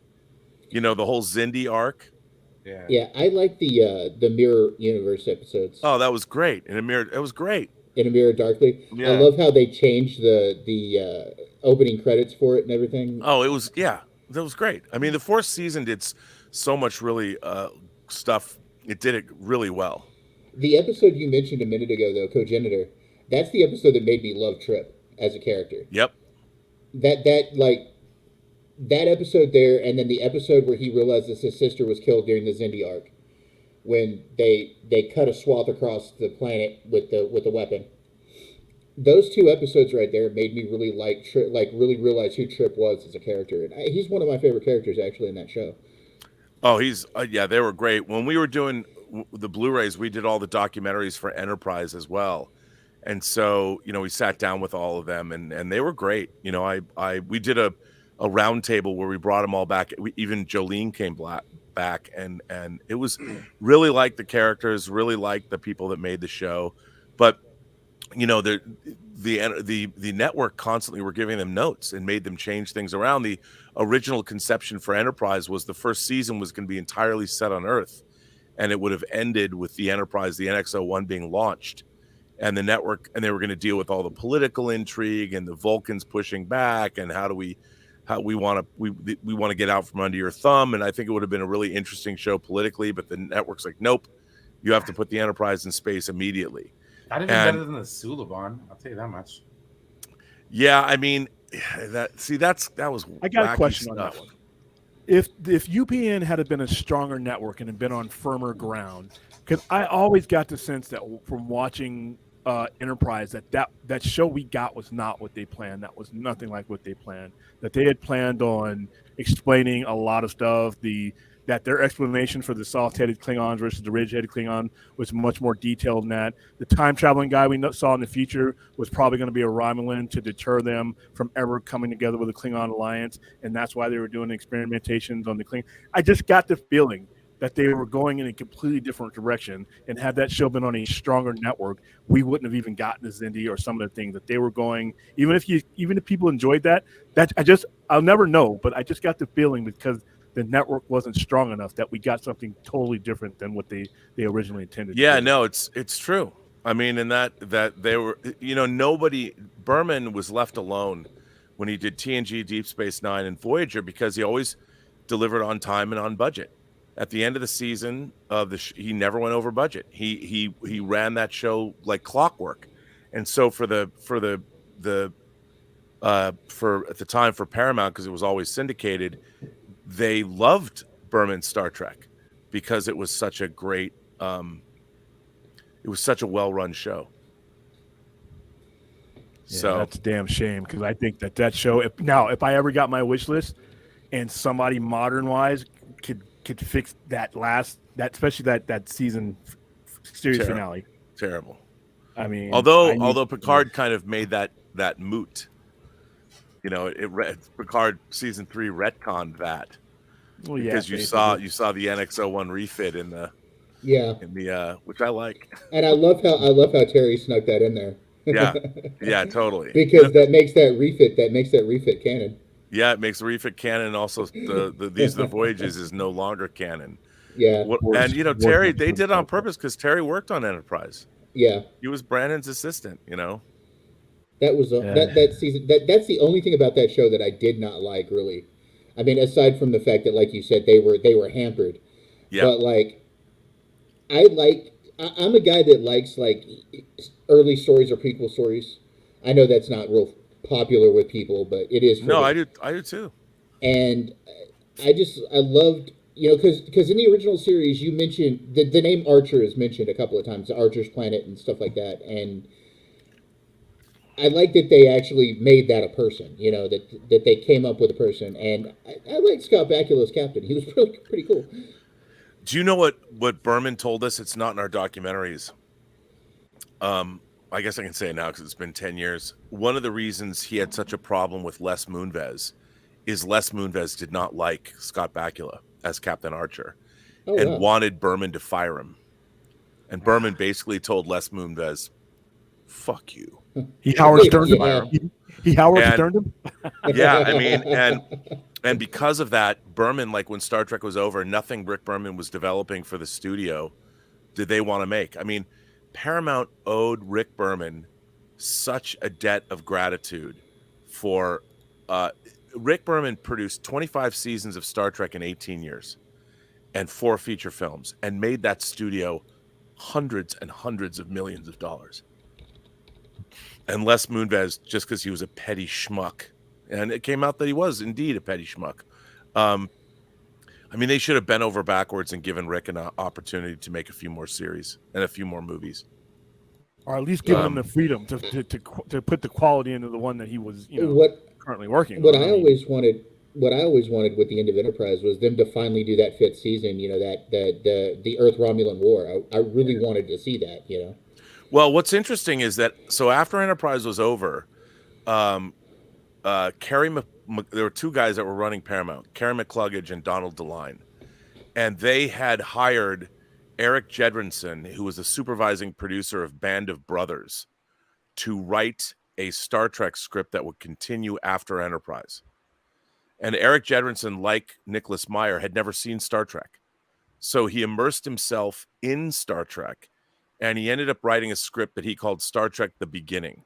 The whole Xindi arc. Yeah. Yeah, I like the Mirror Universe episodes. Oh, that was great. It was great. In a Mirror Darkly. Yeah. I love how they changed the opening credits for it and everything. Oh, that was great. I mean, the 4th season did so much really stuff. It did it really well. The episode you mentioned a minute ago, though, Cogenitor, that's the episode that made me love Trip as a character. Yep. That episode there, and then the episode where he realizes his sister was killed during the Xindi arc, when they cut a swath across the planet with the weapon. Those 2 episodes right there made me really like Trip, really realize who Trip was as a character, and he's one of my favorite characters actually in that show. Oh, he's they were great. When we were doing the Blu-rays, we did all the documentaries for Enterprise as well, and so we sat down with all of them, and they were great. We did a round table where we brought them all back. Even Jolene came back, and it was really like the characters, really like the people that made the show, but the network constantly were giving them notes and made them change things around. The original conception for Enterprise was the first season was going to be entirely set on Earth, and it would have ended with the Enterprise, the NX-01 being launched, and the network, and they were going to deal with all the political intrigue and the Vulcans pushing back, and how we want to get out from under your thumb. And I think it would have been a really interesting show politically, but the network's like, nope, you have to put the Enterprise in space immediately. Not even better than the Suliban, I'll tell you that much. Yeah, I mean, that was. I got a question on that one. If UPN had been a stronger network and had been on firmer ground, because I always got the sense that from watching Enterprise that show we got was not what they planned. That was nothing like what they planned. That they had planned on explaining a lot of stuff. That their explanation for the soft-headed Klingons versus the ridge-headed Klingon was much more detailed than that. The time-traveling guy we saw in the future was probably going to be a Romulan to deter them from ever coming together with the Klingon alliance, and that's why they were doing experimentations on the Klingon. I just got the feeling that they were going in a completely different direction, and had that show been on a stronger network, we wouldn't have even gotten the Xindi or some of the things that they were going. Even if people enjoyed that I'll never know, but I just got the feeling because the network wasn't strong enough that we got something totally different than what they originally intended. Yeah, no, it's true. I mean, and that they were, Berman was left alone when he did TNG, Deep Space Nine, and Voyager because he always delivered on time and on budget. at the end of the season of he never went over budget. He ran that show like clockwork, and so for at the time for Paramount, because it was always syndicated, they loved Berman's Star Trek because it was such a great it was such a well-run show. Yeah, so that's a damn shame, because I think that show, if I ever got my wish list and somebody modern wise could fix that especially that season series finale. Terrible. I mean, although Picard kind of made that moot. You know, Picard season 3 retconned that. Well, yeah, because you saw the NX-01 refit in the which I like. And I love how Terry snuck that in there. Yeah, totally. Because that makes that refit canon. Yeah, it makes the refit canon, and also these are the voyages is no longer canon. Yeah. And Terry, they did it on purpose because Terry worked on Enterprise. Yeah. He was Brandon's assistant, That was that season. That's the only thing about that show that I did not like, really. I mean, aside from the fact that, like you said, they were hampered. Yeah. But like, I'm a guy that likes like early stories or prequel stories. I know that's not real popular with people, but it is. No, I do too. And I loved, because in the original series you mentioned the name Archer is mentioned a couple of times, the Archer's planet and stuff like that, and I like that they actually made that a person, that they came up with a person, and I liked Scott Bakula's captain. He was pretty cool. Do you know what Berman told us? It's not in our documentaries. I guess I can say it now because it's been 10 years. One of the reasons he had such a problem with Les Moonves is Les Moonves did not like Scott Bakula as Captain Archer wanted Berman to fire him. And Berman basically told Les Moonves, "Fuck you." He Howard Sterned him. He Howard Sterned him. Yeah, I mean, and because of that, Berman, like when Star Trek was over, nothing Rick Berman was developing for the studio did they want to make. I mean, Paramount owed Rick Berman such a debt of gratitude for Rick Berman produced 25 seasons of Star Trek in 18 years and 4 feature films and made that studio hundreds and hundreds of millions of dollars. And Les Moonves, just because he was a petty schmuck, and it came out that he was indeed a petty schmuck. I mean, they should have bent over backwards and given Rick an opportunity to make a few more series and a few more movies, or at least giving him the freedom to put the quality into the one that he was, currently working. What I always wanted with the end of Enterprise was them to finally do that 5th season. The Earth Romulan War. I really wanted to see that. Well, what's interesting is that after Enterprise was over, there were 2 guys that were running Paramount, Carey McCluggage and Donald DeLine, and they had hired Eric Jedrinson, who was the supervising producer of Band of Brothers, to write a Star Trek script that would continue after Enterprise. And Eric Jedrinson, like Nicholas Meyer, had never seen Star Trek, so he immersed himself in Star Trek, and he ended up writing a script that he called Star Trek: The Beginning.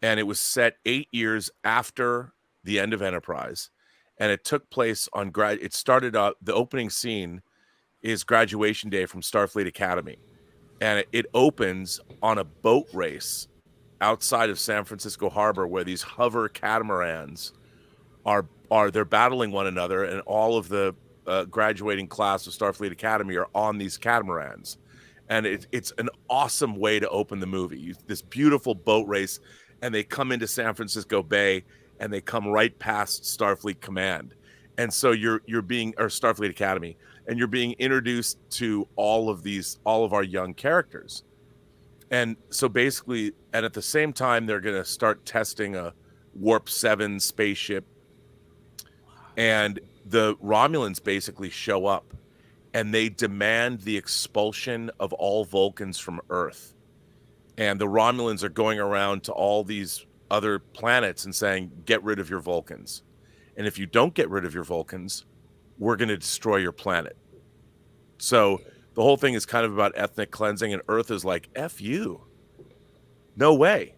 And it was set 8 years after the end of Enterprise. And it took place on it started out, the opening scene is graduation day from Starfleet Academy. And it opens on a boat race outside of San Francisco Harbor where these hover catamarans they're battling one another, and all of the graduating class of Starfleet Academy are on these catamarans. And it's an awesome way to open the movie. This beautiful boat race, and they come into San Francisco Bay, and they come right past Starfleet Command, and so you're being, or Starfleet Academy, and you're being introduced to all of our young characters. And so basically, and at the same time, they're going to start testing a Warp 7 spaceship, and the Romulans basically show up. And they demand the expulsion of all Vulcans from Earth. And the Romulans are going around to all these other planets and saying, get rid of your Vulcans. And if you don't get rid of your Vulcans, we're going to destroy your planet. So the whole thing is kind of about ethnic cleansing, and Earth is like, F you. No way.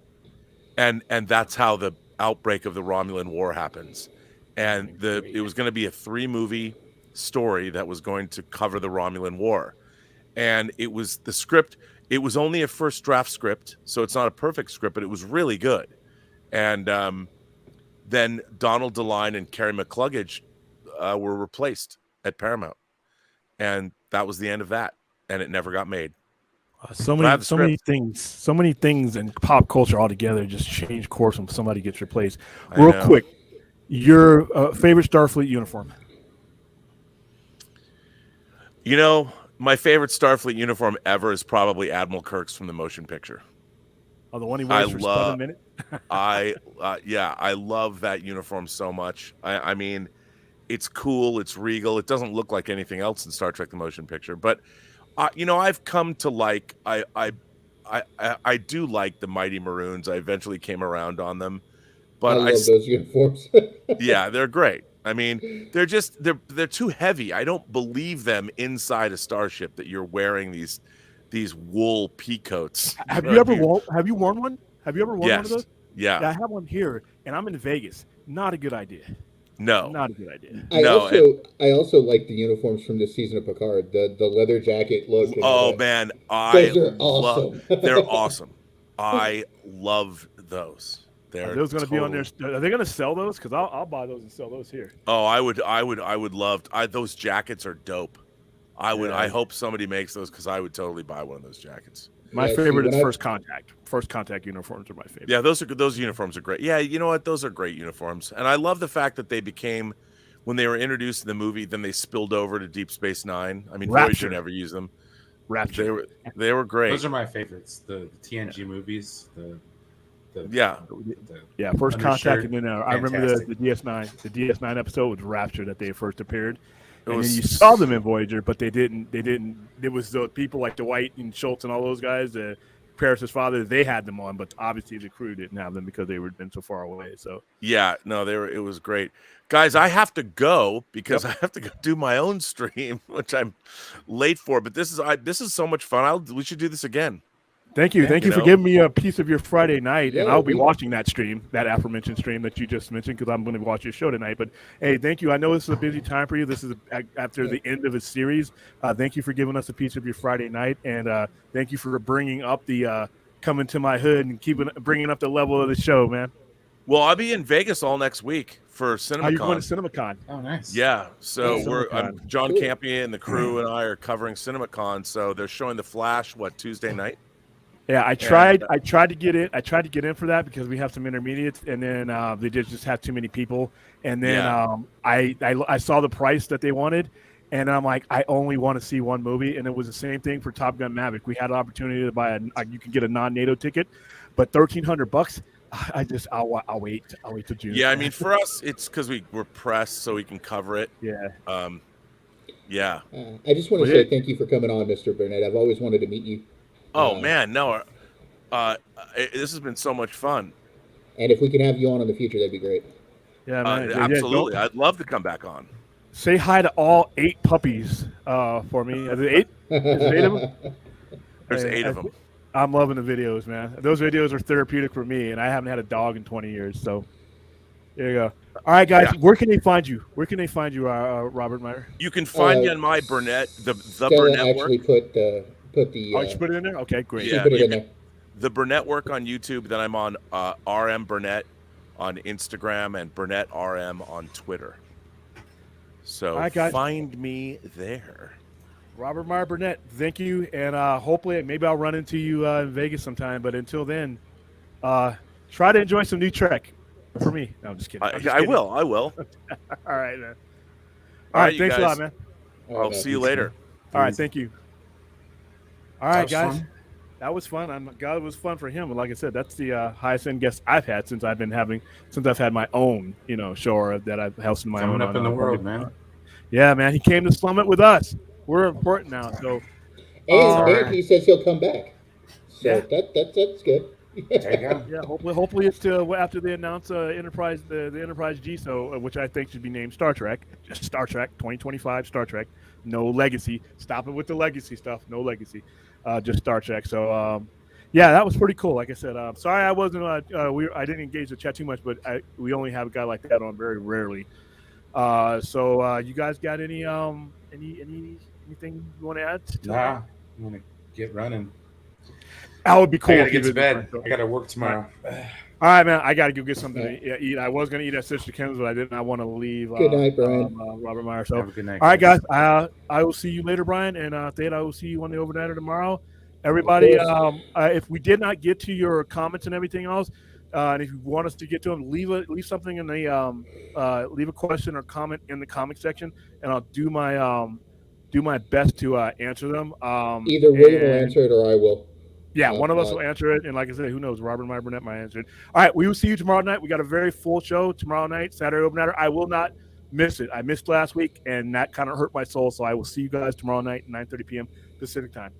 And that's how the outbreak of the Romulan War happens. And it was going to be a 3-movie story that was going to cover the Romulan War. And it was the script. It was only a first draft script, so it's not a perfect script, but it was really good. And then Donald DeLine and Carrie McCluggage were replaced at Paramount. And that was the end of that. And it never got made. So many things in pop culture altogether just change course when somebody gets replaced. Real quick, your favorite Starfleet uniform? You know, my favorite Starfleet uniform ever is probably Admiral Kirk's from the motion picture. Oh, the one he wears for 7 minutes? I love that uniform so much. I mean, it's cool, it's regal. It doesn't look like anything else in Star Trek the motion picture, but you know, I've come to like I do like the Mighty Maroons. I eventually came around on them, but I love those uniforms. Yeah, they're great. I mean, they're too heavy. I don't believe them inside a starship that you're wearing these wool peacoats. Have you ever worn one? Have you ever worn one of those? Yeah, I have one here, and I'm in Vegas. Not a good idea. No, not a good idea. I also like the uniforms from this season of Picard. The leather jacket look. Oh man, those are awesome. They're awesome. I love those. Are those going to be on there? Are they going to sell those? Because I'll buy those and sell those here. Oh, I would love. Those jackets are dope. I hope somebody makes those because I would totally buy one of those jackets. My favorite is First Contact. First Contact uniforms are my favorite. Yeah, those uniforms are great. Yeah, you know what? Those are great uniforms. And I love the fact that they became, when they were introduced in the movie, then they spilled over to Deep Space Nine. I mean, Voyager never used them. Rapture. They were great. Those are my favorites. The TNG movies. First Contact, and then I remember the DS9. The DS9 episode was Rapture that they first appeared. And then you saw them in Voyager, but they didn't. It was the people like Dwight and Schultz and all those guys. Paris's father, they had them on, but obviously the crew didn't have them because they were been so far away. So yeah, no, it was great, guys. I have to go because I have to go do my own stream, which I'm late for. But this is so much fun. We should do this again. Thank you. Thank you for giving me a piece of your Friday night, and I'll be watching that stream, that aforementioned stream that you just mentioned, because I'm going to watch your show tonight. But, hey, thank you. I know this is a busy time for you. This is after the end of a series. Thank you for giving us a piece of your Friday night, and thank you for bringing up the coming to my hood and bringing up the level of the show, man. Well, I'll be in Vegas all next week for CinemaCon. Are you going to CinemaCon? Oh, nice. Yeah. So John Campion and the crew and I are covering CinemaCon. So they're showing The Flash, Tuesday night? Yeah, I tried to get in. I tried to get in for that because we have some intermediates, and then they just have too many people. And then I saw the price that they wanted, and I'm like, I only want to see one movie. And it was the same thing for Top Gun Maverick. We had an opportunity to buy you can get a non-NATO ticket, but $1,300. I'll wait till June. Yeah, I mean for us, it's because we're pressed, so we can cover it. Yeah. Yeah. I just want to say thank you for coming on, Mr. Burnett. I've always wanted to meet you. Oh man, no! This has been so much fun. And if we can have you on in the future, that'd be great. Yeah, man. Absolutely. I'd love to come back on. Say hi to all 8 puppies for me. Is it 8? Is it 8 of them? There's 8 of them. I'm loving the videos, man. Those videos are therapeutic for me, and I haven't had a dog in 20 years. So there you go. All right, guys. Yeah. Where can they find you? Robert Meyer? You can find me on my Burnett, the Stella Burnett actually work. put the. Oh, you put it in there? Okay, great. Yeah, put it in there. The Burnett work on YouTube. Then I'm on RM Burnett on Instagram and Burnett RM on Twitter. So find me there. Robert Meyer Burnett, thank you. And hopefully, maybe I'll run into you in Vegas sometime. But until then, try to enjoy some new Trek for me. No, I'm just kidding. I will. All right, man. All right, thanks a lot, man. I'll see you later. All right, thank you. All right, guys. That was fun. It was fun for him. But like I said, that's the highest end guest I've had since I've had my own, show that I've hosted my own. Up in the world, man. Yeah, man. He came to Summit with us. We're important now. So, and he says he'll come back. So that's good. Yeah, hopefully it's after they announce Enterprise the Enterprise G, which I think should be named Star Trek. Just Star Trek 2025 Star Trek. No legacy. Stop it with the legacy stuff. No legacy. Just Star Trek. So that was pretty cool. Like I said, sorry I wasn't I didn't engage the chat too much, but we only have a guy like that on very rarely. So you guys got anything you want to add? Nah, I'm gonna get running. That would be cool. I gotta if you get to visit bed. I gotta work tomorrow. All right, man. I gotta go get something to eat. I was gonna eat at Sister Kim's, but I didn't. I want to leave. Good night, Brian. Robert Meyer. So, Have a good night. all right, guys. I will see you later, Brian, and Thad, I will see you on the overnighter tomorrow. Everybody, if we did not get to your comments and everything else, and if you want us to get to them, leave something in the leave a question or comment in the comment section, and I'll do my best to answer them. Either William will answer it or I will. Yeah, one of us will answer it. And like I said, who knows? Robert Meyer, Burnett might answer it. All right, we will see you tomorrow night. We got a very full show tomorrow night, Saturday Open Nighter. I will not miss it. I missed last week, and that kind of hurt my soul. So I will see you guys tomorrow night, 9:30 p.m. Pacific time.